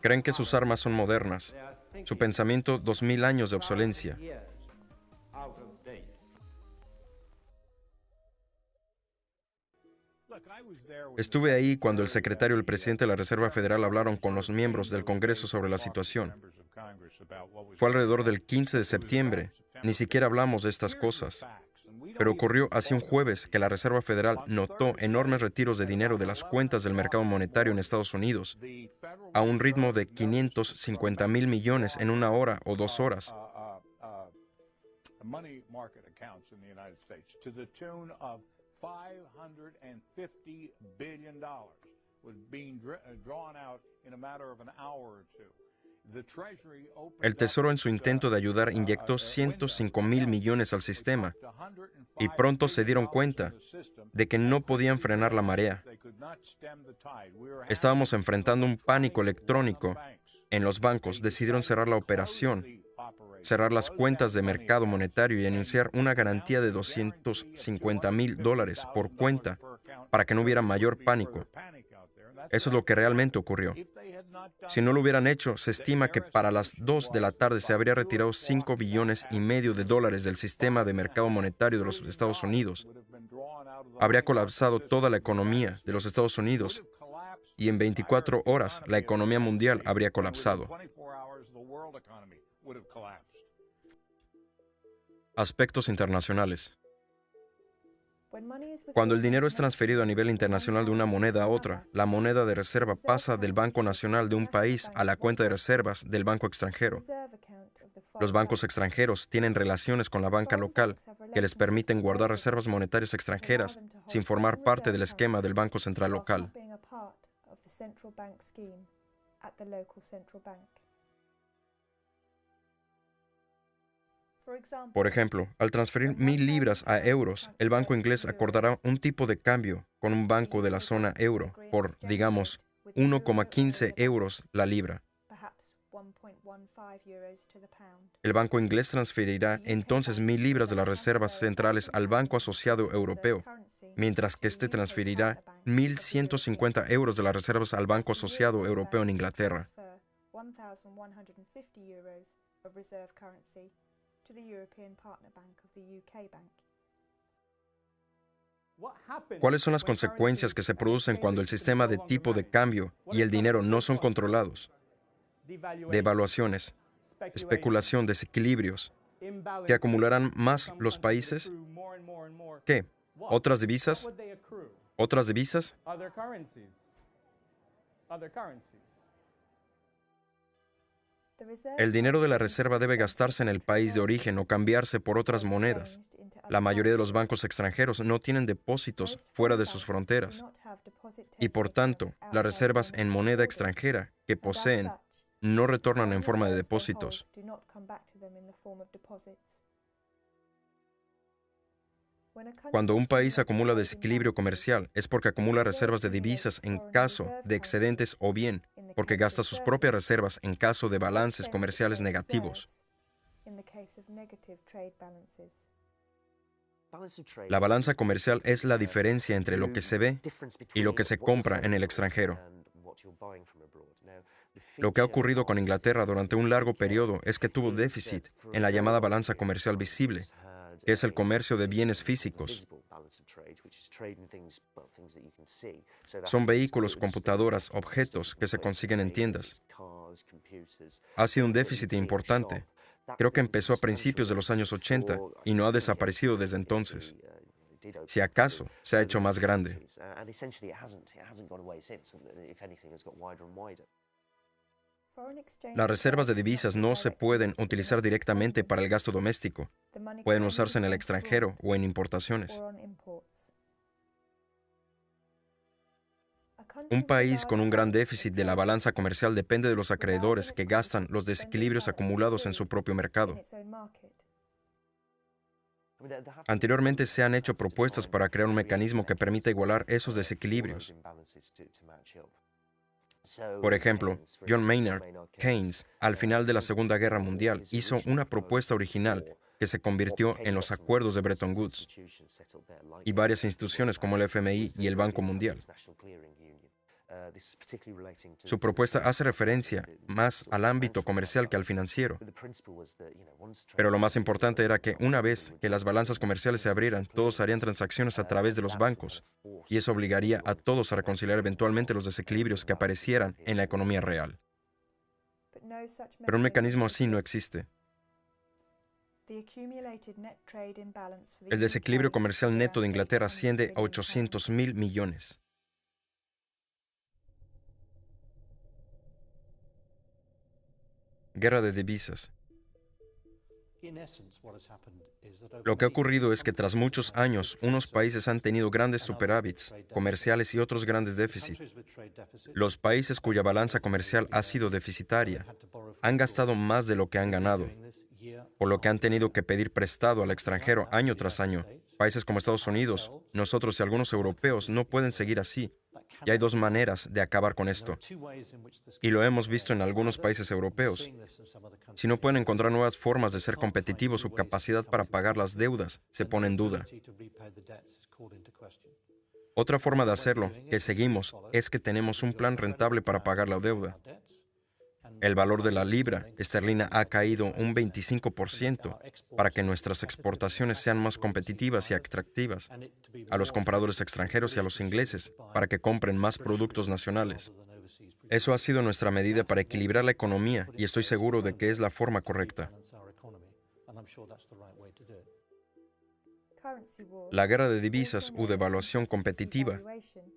Creen que sus armas son modernas. Su pensamiento, 2000 años de obsolencia. Estuve ahí cuando el secretario y el presidente de la Reserva Federal hablaron con los miembros del Congreso sobre la situación. Fue alrededor del 15 de septiembre. Ni siquiera hablamos de estas cosas. Pero ocurrió hace un jueves que la Reserva Federal notó enormes retiros de dinero de las cuentas del mercado monetario en Estados Unidos a un ritmo de 550,000 millones en una hora o 2 horas. El Tesoro, en su intento de ayudar, inyectó 105,000 millones al sistema y pronto se dieron cuenta de que no podían frenar la marea. Estábamos enfrentando un pánico electrónico en los bancos. Decidieron cerrar la operación, cerrar las cuentas de mercado monetario y anunciar una garantía de $250,000 por cuenta para que no hubiera mayor pánico. Eso es lo que realmente ocurrió. Si no lo hubieran hecho, se estima que para las 2 de la tarde se habría retirado $5,5 billones del sistema de mercado monetario de los Estados Unidos. Habría colapsado toda la economía de los Estados Unidos y en 24 horas la economía mundial habría colapsado. Aspectos internacionales. Cuando el dinero es transferido a nivel internacional de una moneda a otra, la moneda de reserva pasa del Banco Nacional de un país a la cuenta de reservas del banco extranjero. Los bancos extranjeros tienen relaciones con la banca local que les permiten guardar reservas monetarias extranjeras sin formar parte del esquema del Banco Central local. Por ejemplo, al transferir 1,000 libras a euros, el banco inglés acordará un tipo de cambio con un banco de la zona euro por, digamos, 1,15 euros la libra. El banco inglés transferirá entonces 1,000 libras de las reservas centrales al Banco Asociado Europeo, mientras que este transferirá 1,150 euros de las reservas al Banco Asociado Europeo en Inglaterra. ¿Cuáles son las consecuencias que se producen cuando el sistema de tipo de cambio y el dinero no son controlados? Devaluaciones, especulación, desequilibrios, que acumularán más los países. ¿Qué? ¿Otras divisas? ¿Otras divisas? El dinero de la reserva debe gastarse en el país de origen o cambiarse por otras monedas. La mayoría de los bancos extranjeros no tienen depósitos fuera de sus fronteras y, por tanto, las reservas en moneda extranjera que poseen no retornan en forma de depósitos. Cuando un país acumula desequilibrio comercial es porque acumula reservas de divisas en caso de excedentes o bien porque gasta sus propias reservas en caso de balances comerciales negativos. La balanza comercial es la diferencia entre lo que se ve y lo que se compra en el extranjero. Lo que ha ocurrido con Inglaterra durante un largo periodo es que tuvo déficit en la llamada balanza comercial visible, que es el comercio de bienes físicos. Son vehículos, computadoras, objetos que se consiguen en tiendas. Ha sido un déficit importante. Creo que empezó a principios de los años 80 y no ha desaparecido desde entonces. Si acaso, se ha hecho más grande. Las reservas de divisas no se pueden utilizar directamente para el gasto doméstico. Pueden usarse en el extranjero o en importaciones. Un país con un gran déficit de la balanza comercial depende de los acreedores que gastan los desequilibrios acumulados en su propio mercado. Anteriormente se han hecho propuestas para crear un mecanismo que permita igualar esos desequilibrios. Por ejemplo, John Maynard Keynes, al final de la Segunda Guerra Mundial, hizo una propuesta original que se convirtió en los acuerdos de Bretton Woods y varias instituciones como el FMI y el Banco Mundial. Su propuesta hace referencia más al ámbito comercial que al financiero. Pero lo más importante era que una vez que las balanzas comerciales se abrieran, todos harían transacciones a través de los bancos, y eso obligaría a todos a reconciliar eventualmente los desequilibrios que aparecieran en la economía real. Pero un mecanismo así no existe. El desequilibrio comercial neto de Inglaterra asciende a 800.000 millones. Guerra de divisas. Lo que ha ocurrido es que tras muchos años, unos países han tenido grandes superávits comerciales y otros grandes déficits. Los países cuya balanza comercial ha sido deficitaria han gastado más de lo que han ganado, por lo que han tenido que pedir prestado al extranjero año tras año. Países como Estados Unidos, nosotros y algunos europeos no pueden seguir así. Y hay dos maneras de acabar con esto. Y lo hemos visto en algunos países europeos. Si no pueden encontrar nuevas formas de ser competitivos, su capacidad para pagar las deudas se pone en duda. Otra forma de hacerlo, que seguimos, es que tenemos un plan rentable para pagar la deuda. El valor de la libra esterlina ha caído un 25% para que nuestras exportaciones sean más competitivas y atractivas a los compradores extranjeros y a los ingleses para que compren más productos nacionales. Eso ha sido nuestra medida para equilibrar la economía y estoy seguro de que es la forma correcta. La guerra de divisas u devaluación competitiva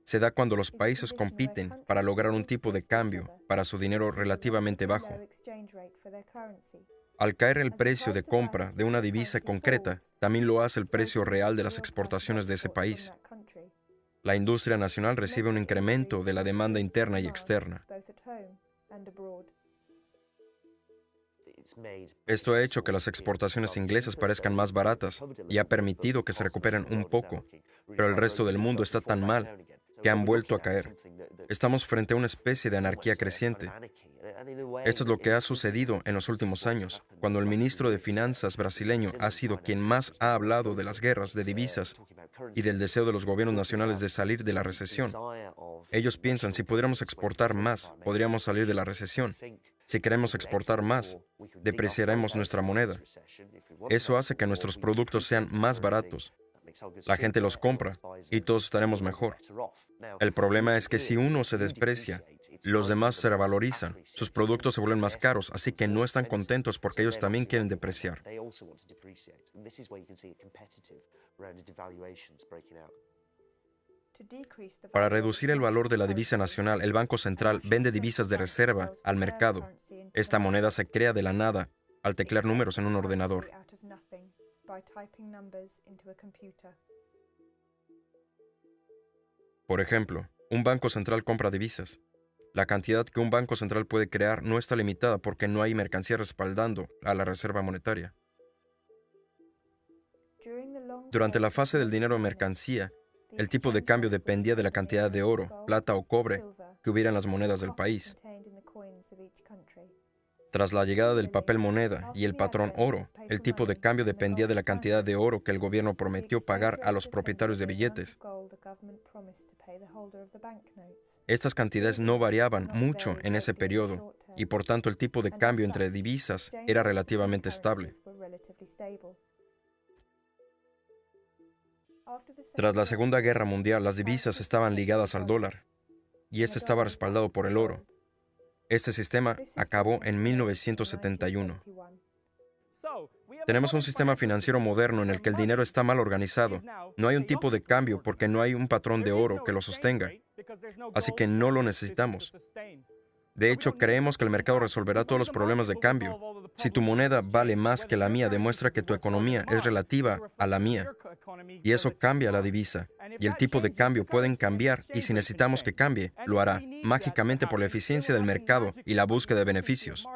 se da cuando los países compiten para lograr un tipo de cambio para su dinero relativamente bajo. Al caer el precio de compra de una divisa concreta, también lo hace el precio real de las exportaciones de ese país. La industria nacional recibe un incremento de la demanda interna y externa. Esto ha hecho que las exportaciones inglesas parezcan más baratas y ha permitido que se recuperen un poco, pero el resto del mundo está tan mal que han vuelto a caer. Estamos frente a una especie de anarquía creciente. Esto es lo que ha sucedido en los últimos años, cuando el ministro de Finanzas brasileño ha sido quien más ha hablado de las guerras de divisas y del deseo de los gobiernos nacionales de salir de la recesión. Ellos piensan, si pudiéramos exportar más, podríamos salir de la recesión. Si queremos exportar más, depreciaremos nuestra moneda. Eso hace que nuestros productos sean más baratos. La gente los compra y todos estaremos mejor. El problema es que si uno se desprecia, los demás se revalorizan. Sus productos se vuelven más caros, así que no están contentos porque ellos también quieren depreciar. Para reducir el valor de la divisa nacional, el Banco Central vende divisas de reserva al mercado. Esta moneda se crea de la nada al teclear números en un ordenador. Por ejemplo, un banco central compra divisas. La cantidad que un banco central puede crear no está limitada porque no hay mercancía respaldando a la reserva monetaria. Durante la fase del dinero en mercancía, el tipo de cambio dependía de la cantidad de oro, plata o cobre que hubiera en las monedas del país. Tras la llegada del papel moneda y el patrón oro, el tipo de cambio dependía de la cantidad de oro que el gobierno prometió pagar a los propietarios de billetes. Estas cantidades no variaban mucho en ese periodo y por tanto el tipo de cambio entre divisas era relativamente estable. Tras la Segunda Guerra Mundial, las divisas estaban ligadas al dólar y este estaba respaldado por el oro. Este sistema acabó en 1971. Tenemos un sistema financiero moderno en el que el dinero está mal organizado. No hay un tipo de cambio porque no hay un patrón de oro que lo sostenga. Así que no lo necesitamos. De hecho, creemos que el mercado resolverá todos los problemas de cambio. Si tu moneda vale más que la mía, demuestra que tu economía es relativa a la mía. Y eso cambia la divisa. Y el tipo de cambio pueden cambiar, y si necesitamos que cambie, lo hará, mágicamente por la eficiencia del mercado y la búsqueda de beneficios.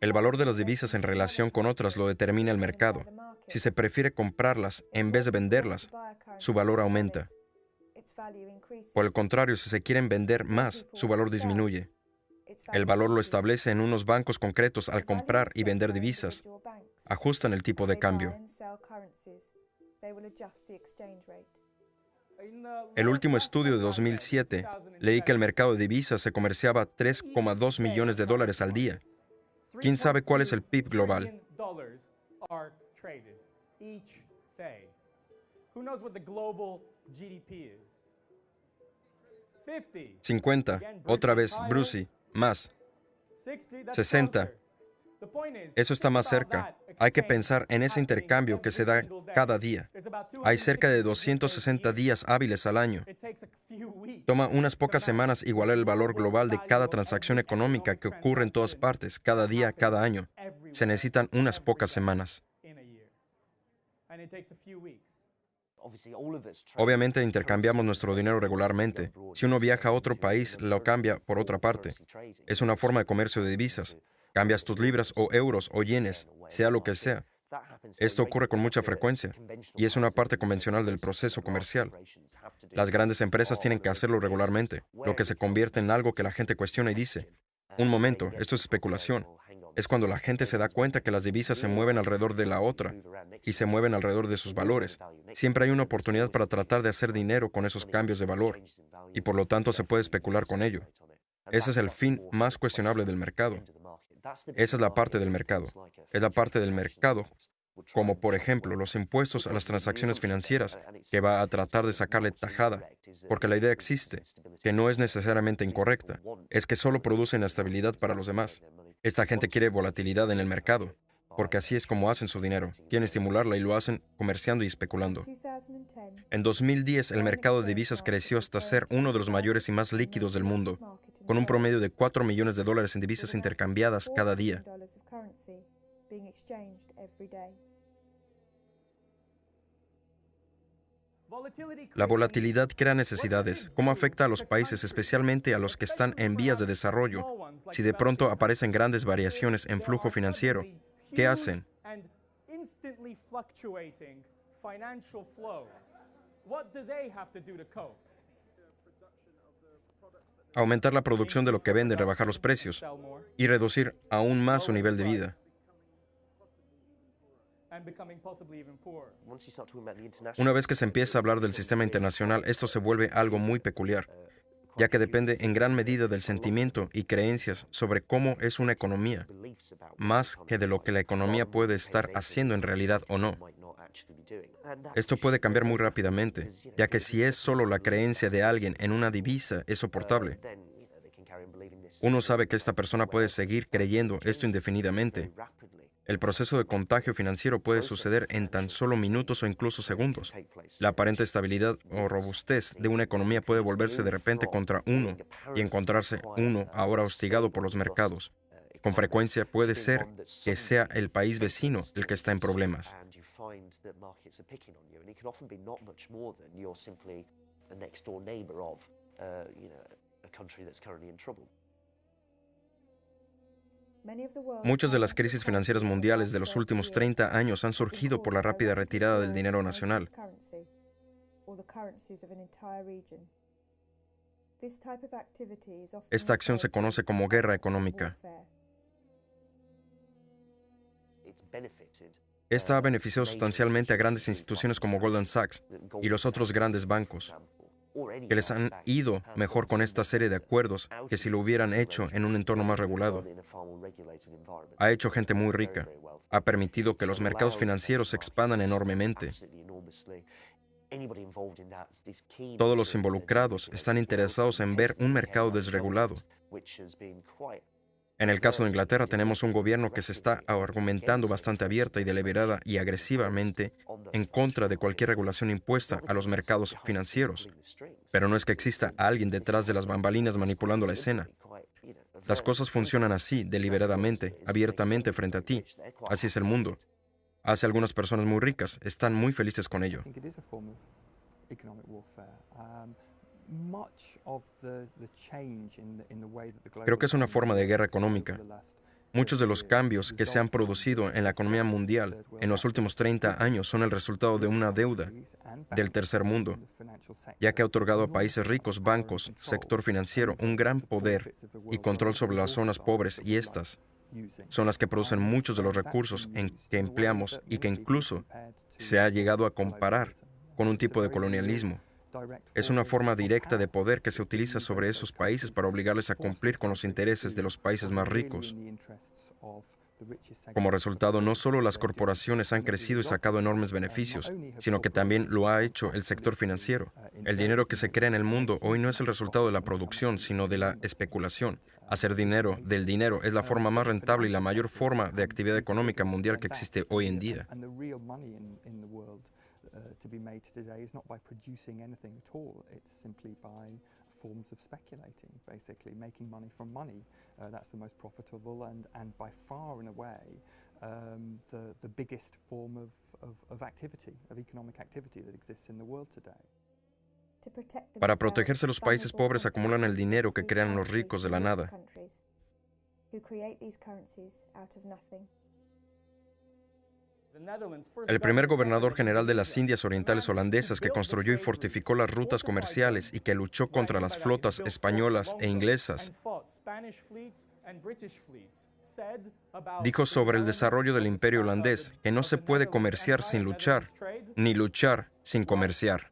El valor de las divisas en relación con otras lo determina el mercado. Si se prefiere comprarlas en vez de venderlas, su valor aumenta. Por el contrario, si se quieren vender más, su valor disminuye. El valor lo establece en unos bancos concretos al comprar y vender divisas. Ajustan el tipo de cambio. El último estudio de 2007, leí que el mercado de divisas se comerciaba 3,2 millones de dólares al día. ¿Quién sabe cuál es el PIB global? 50, otra vez, Brucey, más. 60. Eso está más cerca. Hay que pensar en ese intercambio que se da cada día. Hay cerca de 260 días hábiles al año. Toma unas pocas semanas igualar el valor global de cada transacción económica que ocurre en todas partes, cada día, cada año. Se necesitan unas pocas semanas. Obviamente intercambiamos nuestro dinero regularmente. Si uno viaja a otro país, lo cambia por otra parte. Es una forma de comercio de divisas. Cambias tus libras o euros o yenes, sea lo que sea. Esto ocurre con mucha frecuencia y es una parte convencional del proceso comercial. Las grandes empresas tienen que hacerlo regularmente, lo que se convierte en algo que la gente cuestiona y dice, un momento, esto es especulación. Es cuando la gente se da cuenta que las divisas se mueven alrededor de la otra y se mueven alrededor de sus valores. Siempre hay una oportunidad para tratar de hacer dinero con esos cambios de valor y por lo tanto se puede especular con ello. Ese es el fin más cuestionable del mercado. Esa es la parte del mercado. Es la parte del mercado, como por ejemplo los impuestos a las transacciones financieras, que va a tratar de sacarle tajada, porque la idea existe, que no es necesariamente incorrecta, es que solo produce inestabilidad para los demás. Esta gente quiere volatilidad en el mercado, porque así es como hacen su dinero. Quieren estimularla y lo hacen comerciando y especulando. En 2010, el mercado de divisas creció hasta ser uno de los mayores y más líquidos del mundo, con un promedio de 4 millones de dólares en divisas intercambiadas cada día. La volatilidad crea necesidades. ¿Cómo afecta a los países, especialmente a los que están en vías de desarrollo? Si de pronto aparecen grandes variaciones en flujo financiero, ¿qué hacen? Aumentar la producción de lo que venden, rebajar los precios y reducir aún más su nivel de vida. Una vez que se empieza a hablar del sistema internacional, esto se vuelve algo muy peculiar, ya que depende en gran medida del sentimiento y creencias sobre cómo es una economía, más que de lo que la economía puede estar haciendo en realidad o no. Esto puede cambiar muy rápidamente, ya que si es solo la creencia de alguien en una divisa, es soportable. Uno sabe que esta persona puede seguir creyendo esto indefinidamente. El proceso de contagio financiero puede suceder en tan solo minutos o incluso segundos. La aparente estabilidad o robustez de una economía puede volverse de repente contra uno y encontrarse uno ahora hostigado por los mercados. Con frecuencia puede ser que sea el país vecino el que está en problemas. Muchas de las crisis financieras mundiales de los últimos 30 años han surgido por la rápida retirada del dinero nacional. Esta acción se conoce como guerra económica. Esta ha beneficiado sustancialmente a grandes instituciones como Goldman Sachs y los otros grandes bancos, que les han ido mejor con esta serie de acuerdos que si lo hubieran hecho en un entorno más regulado. Ha hecho gente muy rica. Ha permitido que los mercados financieros se expandan enormemente. Todos los involucrados están interesados en ver un mercado desregulado. En el caso de Inglaterra tenemos un gobierno que se está argumentando bastante abierta y deliberada y agresivamente en contra de cualquier regulación impuesta a los mercados financieros. Pero no es que exista alguien detrás de las bambalinas manipulando la escena. Las cosas funcionan así, deliberadamente, abiertamente frente a ti. Así es el mundo. Hace algunas personas muy ricas, están muy felices con ello. Creo que es una forma de guerra económica. Muchos de los cambios que se han producido en la economía mundial en los últimos 30 años son el resultado de una deuda del tercer mundo, ya que ha otorgado a países ricos, bancos, sector financiero, un gran poder y control sobre las zonas pobres, y estas son las que producen muchos de los recursos que empleamos y que incluso se ha llegado a comparar con un tipo de colonialismo. Es una forma directa de poder que se utiliza sobre esos países para obligarles a cumplir con los intereses de los países más ricos. Como resultado, no solo las corporaciones han crecido y sacado enormes beneficios, sino que también lo ha hecho el sector financiero. El dinero que se crea en el mundo hoy no es el resultado de la producción, sino de la especulación. Hacer dinero del dinero es la forma más rentable y la mayor forma de actividad económica mundial que existe hoy en día. To be made today is not by producing anything at all. It's simply by forms of speculating, basically making money from money. That's the most profitable and by far and away the biggest form of activity, of economic activity that exists in the world today. Para protegerse, los países pobres acumulan el dinero que crean los ricos de la nada. El primer gobernador general de las Indias Orientales holandesas que construyó y fortificó las rutas comerciales y que luchó contra las flotas españolas e inglesas, dijo sobre el desarrollo del imperio holandés que no se puede comerciar sin luchar, ni luchar sin comerciar.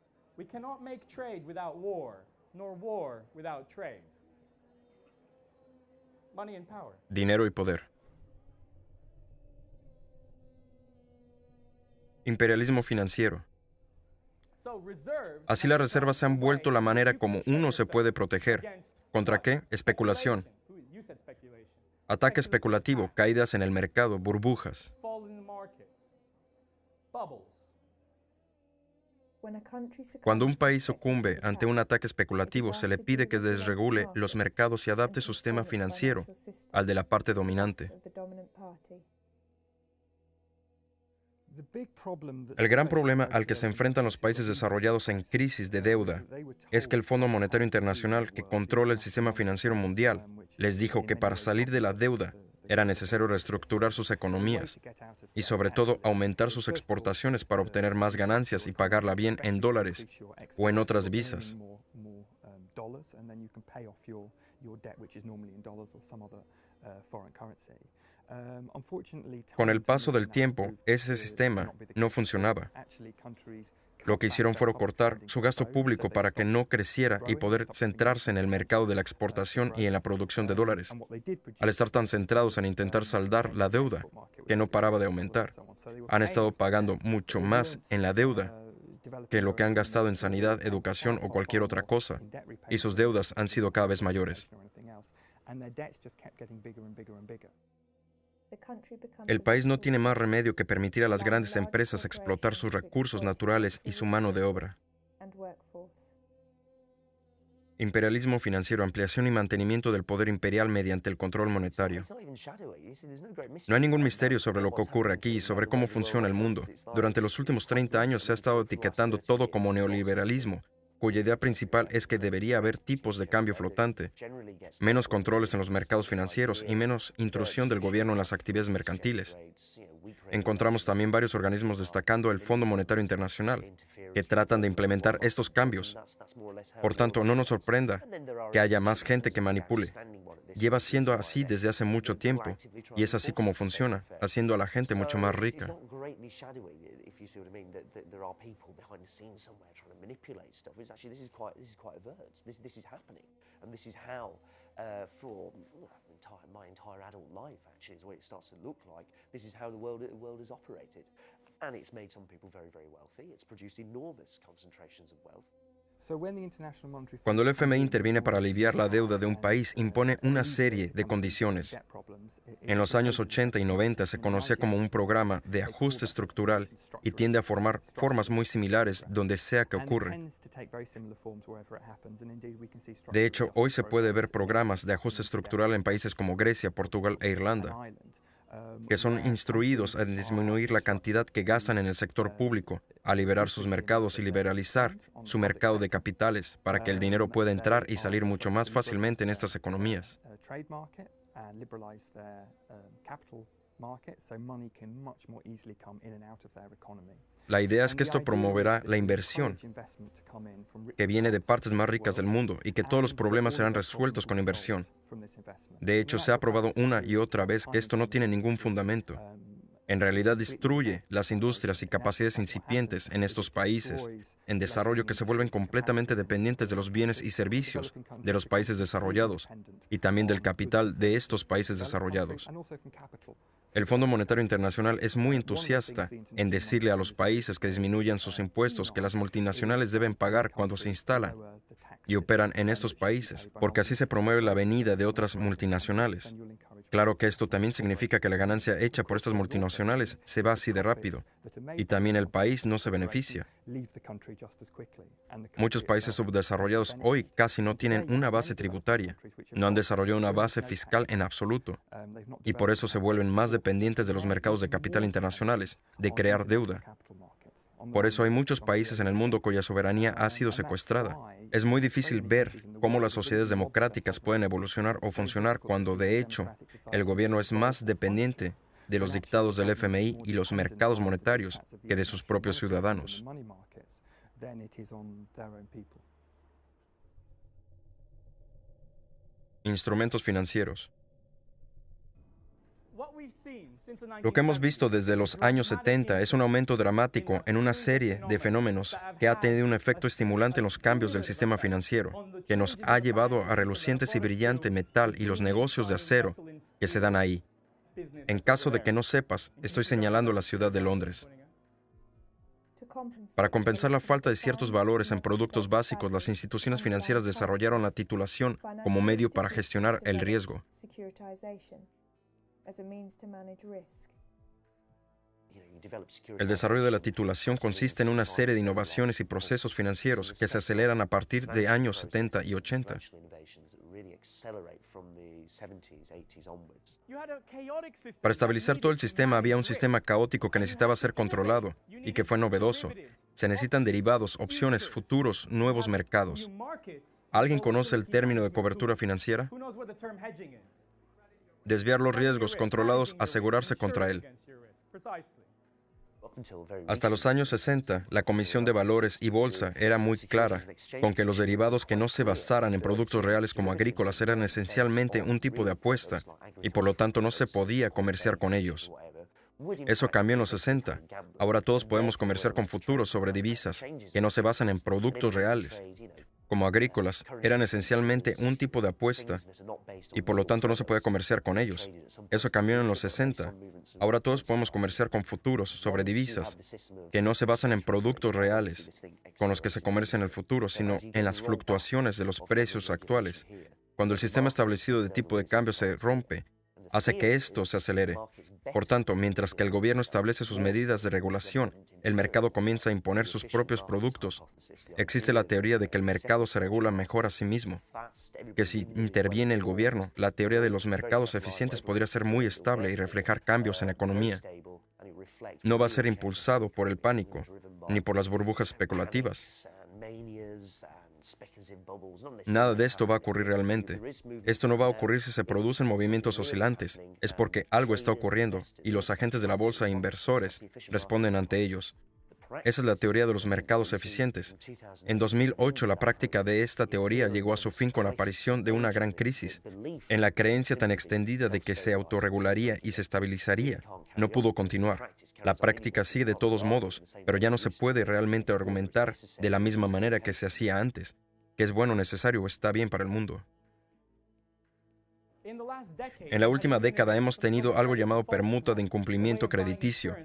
Dinero y poder. Imperialismo financiero. Así las reservas se han vuelto la manera como uno se puede proteger. ¿Contra qué? Especulación. Ataque especulativo, caídas en el mercado, burbujas. Cuando un país sucumbe ante un ataque especulativo, se le pide que desregule los mercados y adapte su sistema financiero al de la parte dominante. El gran problema al que se enfrentan los países desarrollados en crisis de deuda es que el Fondo Monetario Internacional, que controla el sistema financiero mundial, les dijo que para salir de la deuda era necesario reestructurar sus economías y sobre todo aumentar sus exportaciones para obtener más ganancias y pagarla bien en dólares o en otras divisas. Con el paso del tiempo, ese sistema no funcionaba. Lo que hicieron fue cortar su gasto público para que no creciera y poder centrarse en el mercado de la exportación y en la producción de dólares, al estar tan centrados en intentar saldar la deuda, que no paraba de aumentar. Han estado pagando mucho más en la deuda que lo que han gastado en sanidad, educación o cualquier otra cosa, y sus deudas han sido cada vez mayores. El país no tiene más remedio que permitir a las grandes empresas explotar sus recursos naturales y su mano de obra. Imperialismo financiero, ampliación y mantenimiento del poder imperial mediante el control monetario. No hay ningún misterio sobre lo que ocurre aquí y sobre cómo funciona el mundo. Durante los últimos 30 años se ha estado etiquetando todo como neoliberalismo, cuya idea principal es que debería haber tipos de cambio flotante, menos controles en los mercados financieros y menos intrusión del gobierno en las actividades mercantiles. Encontramos también varios organismos destacando el Fondo Monetario Internacional, que tratan de implementar estos cambios. Por tanto, no nos sorprenda que haya más gente que manipule. Lleva siendo así desde hace mucho tiempo, y es así como funciona, haciendo a la gente mucho más rica. greatly shadowy, if you see what I mean, that there are people behind the scenes somewhere trying to manipulate stuff. It's actually, this is quite overt. This is happening, and this is how, for my entire adult life, actually, is the way it starts to look like. This is how the world is operated, and it's made some people very, very wealthy. It's produced enormous concentrations of wealth. Cuando el FMI interviene para aliviar la deuda de un país, impone una serie de condiciones. En los años 80 y 90 se conocía como un programa de ajuste estructural y tiende a formar formas muy similares donde sea que ocurre. De hecho, hoy se puede ver programas de ajuste estructural en países como Grecia, Portugal e Irlanda, que son instruidos a disminuir la cantidad que gastan en el sector público, a liberar sus mercados y liberalizar su mercado de capitales para que el dinero pueda entrar y salir mucho más fácilmente en estas economías. La idea es que esto promoverá la inversión que viene de partes más ricas del mundo y que todos los problemas serán resueltos con inversión. De hecho, se ha probado una y otra vez que esto no tiene ningún fundamento. En realidad destruye las industrias y capacidades incipientes en estos países en desarrollo que se vuelven completamente dependientes de los bienes y servicios de los países desarrollados y también del capital de estos países desarrollados. El Fondo Monetario Internacional es muy entusiasta en decirle a los países que disminuyan sus impuestos que las multinacionales deben pagar cuando se instalan y operan en estos países, porque así se promueve la venida de otras multinacionales. Claro que esto también significa que la ganancia hecha por estas multinacionales se va así de rápido, y también el país no se beneficia. Muchos países subdesarrollados hoy casi no tienen una base tributaria, no han desarrollado una base fiscal en absoluto, y por eso se vuelven más dependientes de los mercados de capital internacionales, de crear deuda. Por eso hay muchos países en el mundo cuya soberanía ha sido secuestrada. Es muy difícil ver cómo las sociedades democráticas pueden evolucionar o funcionar cuando, de hecho, el gobierno es más dependiente de los dictados del FMI y los mercados monetarios que de sus propios ciudadanos. Instrumentos financieros. Lo que hemos visto desde los años 70 es un aumento dramático en una serie de fenómenos que ha tenido un efecto estimulante en los cambios del sistema financiero, que nos ha llevado a relucientes y brillante metal y los negocios de acero que se dan ahí. En caso de que no sepas, estoy señalando la ciudad de Londres. Para compensar la falta de ciertos valores en productos básicos, las instituciones financieras desarrollaron la titulación como medio para gestionar el riesgo. El desarrollo de la titulación consiste en una serie de innovaciones y procesos financieros que se aceleran a partir de años 70 y 80. Para estabilizar todo el sistema había un sistema caótico que necesitaba ser controlado y que fue novedoso. Se necesitan derivados, opciones, futuros, nuevos mercados. ¿Alguien conoce el término de cobertura financiera? Desviar los riesgos controlados, asegurarse contra él. Hasta los años 60, la Comisión de Valores y Bolsa era muy clara con que los derivados que no se basaran en productos reales como agrícolas eran esencialmente un tipo de apuesta y por lo tanto no se podía comerciar con ellos. Eso cambió en los 60. Ahora todos podemos comerciar con futuros sobre divisas que no se basan en productos reales. Como agrícolas, eran esencialmente un tipo de apuesta y por lo tanto no se puede comerciar con ellos. Eso cambió en los 60. Ahora todos podemos comerciar con futuros sobre divisas que no se basan en productos reales con los que se comercia en el futuro, sino en las fluctuaciones de los precios actuales. Cuando el sistema establecido de tipo de cambio se rompe, hace que esto se acelere. Por tanto, mientras que el gobierno establece sus medidas de regulación, el mercado comienza a imponer sus propios productos. Existe la teoría de que el mercado se regula mejor a sí mismo, que si interviene el gobierno, la teoría de los mercados eficientes podría ser muy estable y reflejar cambios en la economía. No va a ser impulsado por el pánico, ni por las burbujas especulativas. Nada de esto va a ocurrir realmente. Esto no va a ocurrir si se producen movimientos oscilantes. Es porque algo está ocurriendo y los agentes de la bolsa e inversores responden ante ellos. Esa es la teoría de los mercados eficientes. En 2008, la práctica de esta teoría llegó a su fin con la aparición de una gran crisis. En la creencia tan extendida de que se autorregularía y se estabilizaría, no pudo continuar. La práctica sigue de todos modos, pero ya no se puede realmente argumentar de la misma manera que se hacía antes, que es bueno, necesario o está bien para el mundo. En la última década hemos tenido algo llamado permuta de incumplimiento crediticio,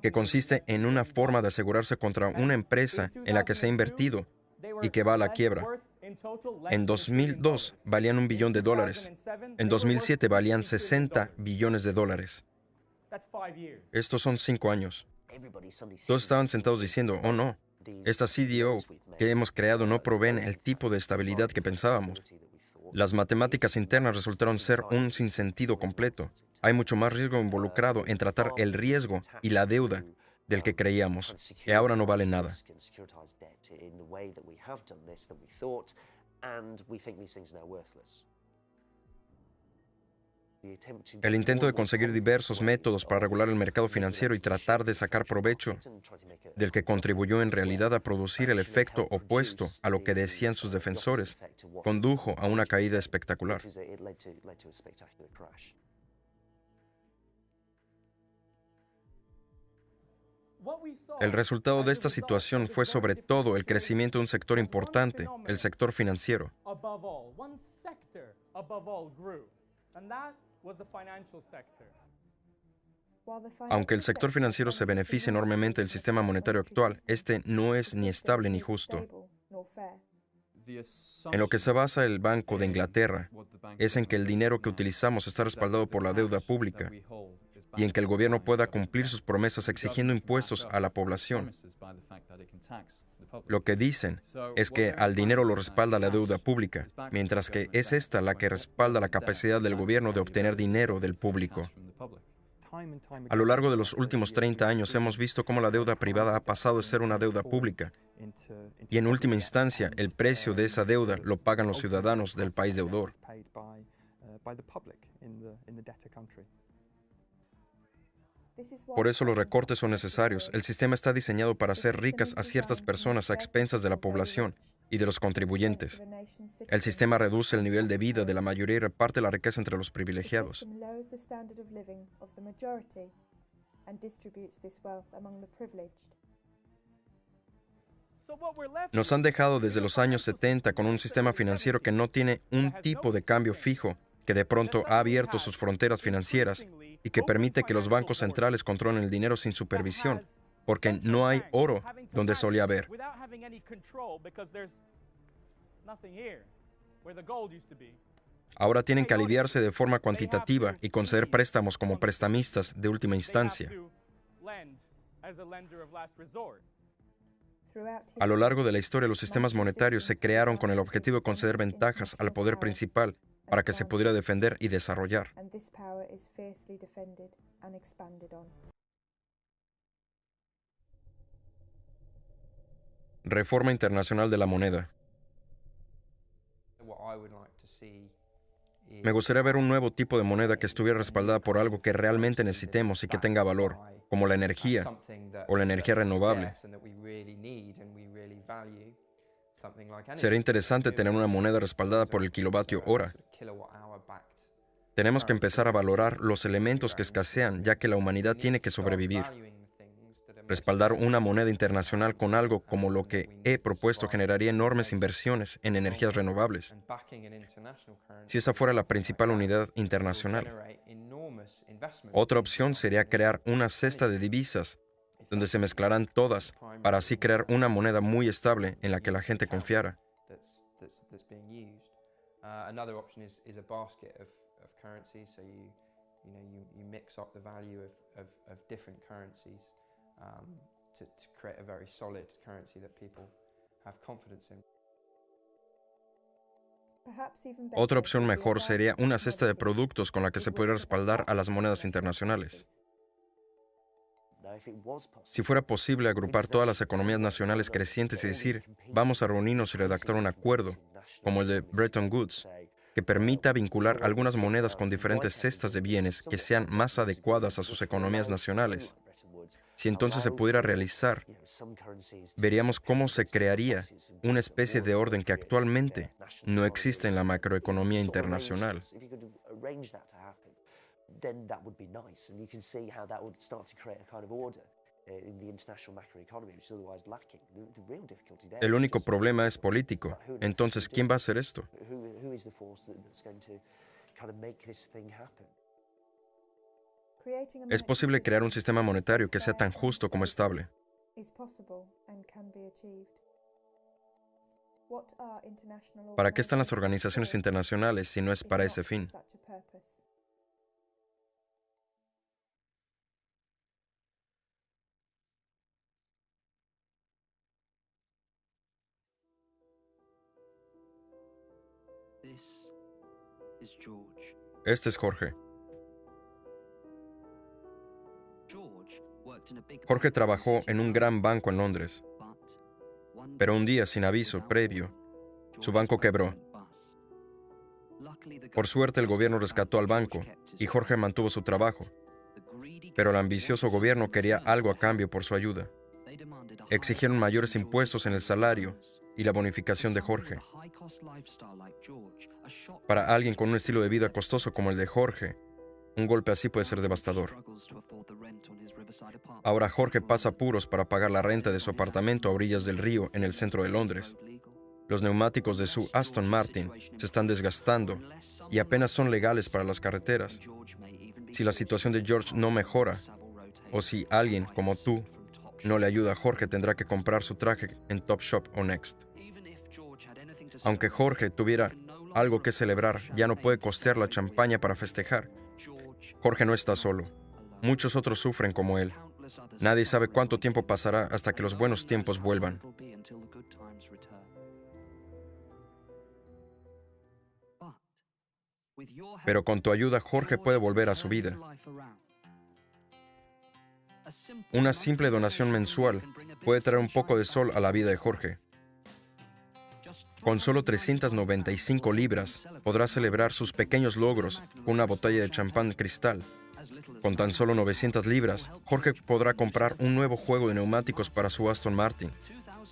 que consiste en una forma de asegurarse contra una empresa en la que se ha invertido y que va a la quiebra. En 2002 valían $1 billón. En 2007 valían $60 billones. Estos son 5 años. Todos estaban sentados diciendo, oh no, estas CDO que hemos creado no proveen el tipo de estabilidad que pensábamos. Las matemáticas internas resultaron ser un sinsentido completo. Hay mucho más riesgo involucrado en tratar el riesgo y la deuda del que creíamos, y ahora no vale nada. El intento de conseguir diversos métodos para regular el mercado financiero y tratar de sacar provecho del que contribuyó en realidad a producir el efecto opuesto a lo que decían sus defensores, condujo a una caída espectacular. El resultado de esta situación fue sobre todo el crecimiento de un sector importante, el sector financiero. Aunque el sector financiero se beneficia enormemente del sistema monetario actual, este no es ni estable ni justo. En lo que se basa el Banco de Inglaterra es en que el dinero que utilizamos está respaldado por la deuda pública y en que el gobierno pueda cumplir sus promesas exigiendo impuestos a la población. Lo que dicen es que al dinero lo respalda la deuda pública, mientras que es esta la que respalda la capacidad del gobierno de obtener dinero del público. A lo largo de los últimos 30 años hemos visto cómo la deuda privada ha pasado de ser una deuda pública y en última instancia el precio de esa deuda lo pagan los ciudadanos del país deudor. Por eso los recortes son necesarios. El sistema está diseñado para hacer ricas a ciertas personas a expensas de la población y de los contribuyentes. El sistema reduce el nivel de vida de la mayoría y reparte la riqueza entre los privilegiados. Nos han dejado desde los años 70 con un sistema financiero que no tiene un tipo de cambio fijo, que de pronto ha abierto sus fronteras financieras y que permite que los bancos centrales controlen el dinero sin supervisión, porque no hay oro donde solía haber. Ahora tienen que aliviarse de forma cuantitativa y conceder préstamos como prestamistas de última instancia. A lo largo de la historia, los sistemas monetarios se crearon con el objetivo de conceder ventajas al poder principal para que se pudiera defender y desarrollar. Reforma internacional de la moneda. Me gustaría ver un nuevo tipo de moneda que estuviera respaldada por algo que realmente necesitemos y que tenga valor, como la energía o la energía renovable. Sería interesante tener una moneda respaldada por el kilovatio hora. Tenemos que empezar a valorar los elementos que escasean, ya que la humanidad tiene que sobrevivir. Respaldar una moneda internacional con algo como lo que he propuesto generaría enormes inversiones en energías renovables. Si esa fuera la principal unidad internacional. Otra opción sería crear una cesta de divisas donde se mezclarán todas para así crear una moneda muy estable en la que la gente confiara. Otra opción mejor sería una cesta de productos con la que se pudiera respaldar a las monedas internacionales. Si fuera posible agrupar todas las economías nacionales crecientes y decir, vamos a reunirnos y redactar un acuerdo, como el de Bretton Woods, que permita vincular algunas monedas con diferentes cestas de bienes que sean más adecuadas a sus economías nacionales. Si entonces se pudiera realizar, veríamos cómo se crearía una especie de orden que actualmente no existe en la macroeconomía internacional. El único problema es político. Entonces, ¿quién va a hacer esto? Es posible crear un sistema monetario que sea tan justo como estable. ¿Para qué están las organizaciones internacionales si no es para ese fin? Este es Jorge. Jorge trabajó en un gran banco en Londres, pero un día, sin aviso previo, su banco quebró. Por suerte, el gobierno rescató al banco y Jorge mantuvo su trabajo, pero el ambicioso gobierno quería algo a cambio por su ayuda. Exigieron mayores impuestos en el salario y la bonificación de Jorge. Para alguien con un estilo de vida costoso como el de Jorge, un golpe así puede ser devastador. Ahora Jorge pasa apuros para pagar la renta de su apartamento a orillas del río en el centro de Londres. Los neumáticos de su Aston Martin se están desgastando y apenas son legales para las carreteras. Si la situación de George no mejora, o si alguien como tú no le ayuda a Jorge, tendrá que comprar su traje en Topshop o Next. Aunque Jorge tuviera algo que celebrar, ya no puede costear la champaña para festejar. Jorge no está solo. Muchos otros sufren como él. Nadie sabe cuánto tiempo pasará hasta que los buenos tiempos vuelvan. Pero con tu ayuda, Jorge puede volver a su vida. Una simple donación mensual puede traer un poco de sol a la vida de Jorge. Con solo 395 libras, podrá celebrar sus pequeños logros con una botella de champán cristal. Con tan solo 900 libras, Jorge podrá comprar un nuevo juego de neumáticos para su Aston Martin.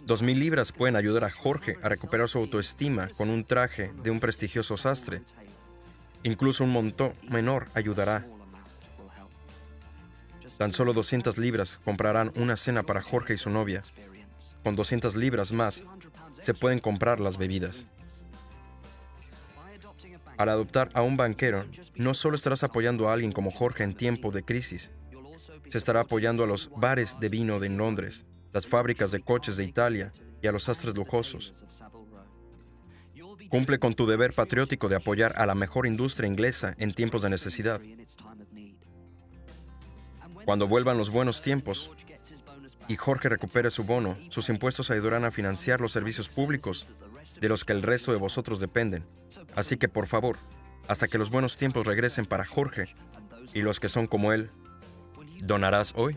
2,000 libras pueden ayudar a Jorge a recuperar su autoestima con un traje de un prestigioso sastre. Incluso un monto menor ayudará. Tan solo 200 libras comprarán una cena para Jorge y su novia. Con 200 libras más, se pueden comprar las bebidas. Al adoptar a un banquero, no solo estarás apoyando a alguien como Jorge en tiempo de crisis, se estará apoyando a los bares de vino de Londres, las fábricas de coches de Italia y a los sastres lujosos. Cumple con tu deber patriótico de apoyar a la mejor industria inglesa en tiempos de necesidad. Cuando vuelvan los buenos tiempos y Jorge recupere su bono, sus impuestos ayudarán a financiar los servicios públicos de los que el resto de vosotros dependen. Así que, por favor, hasta que los buenos tiempos regresen para Jorge y los que son como él, ¿donarás hoy?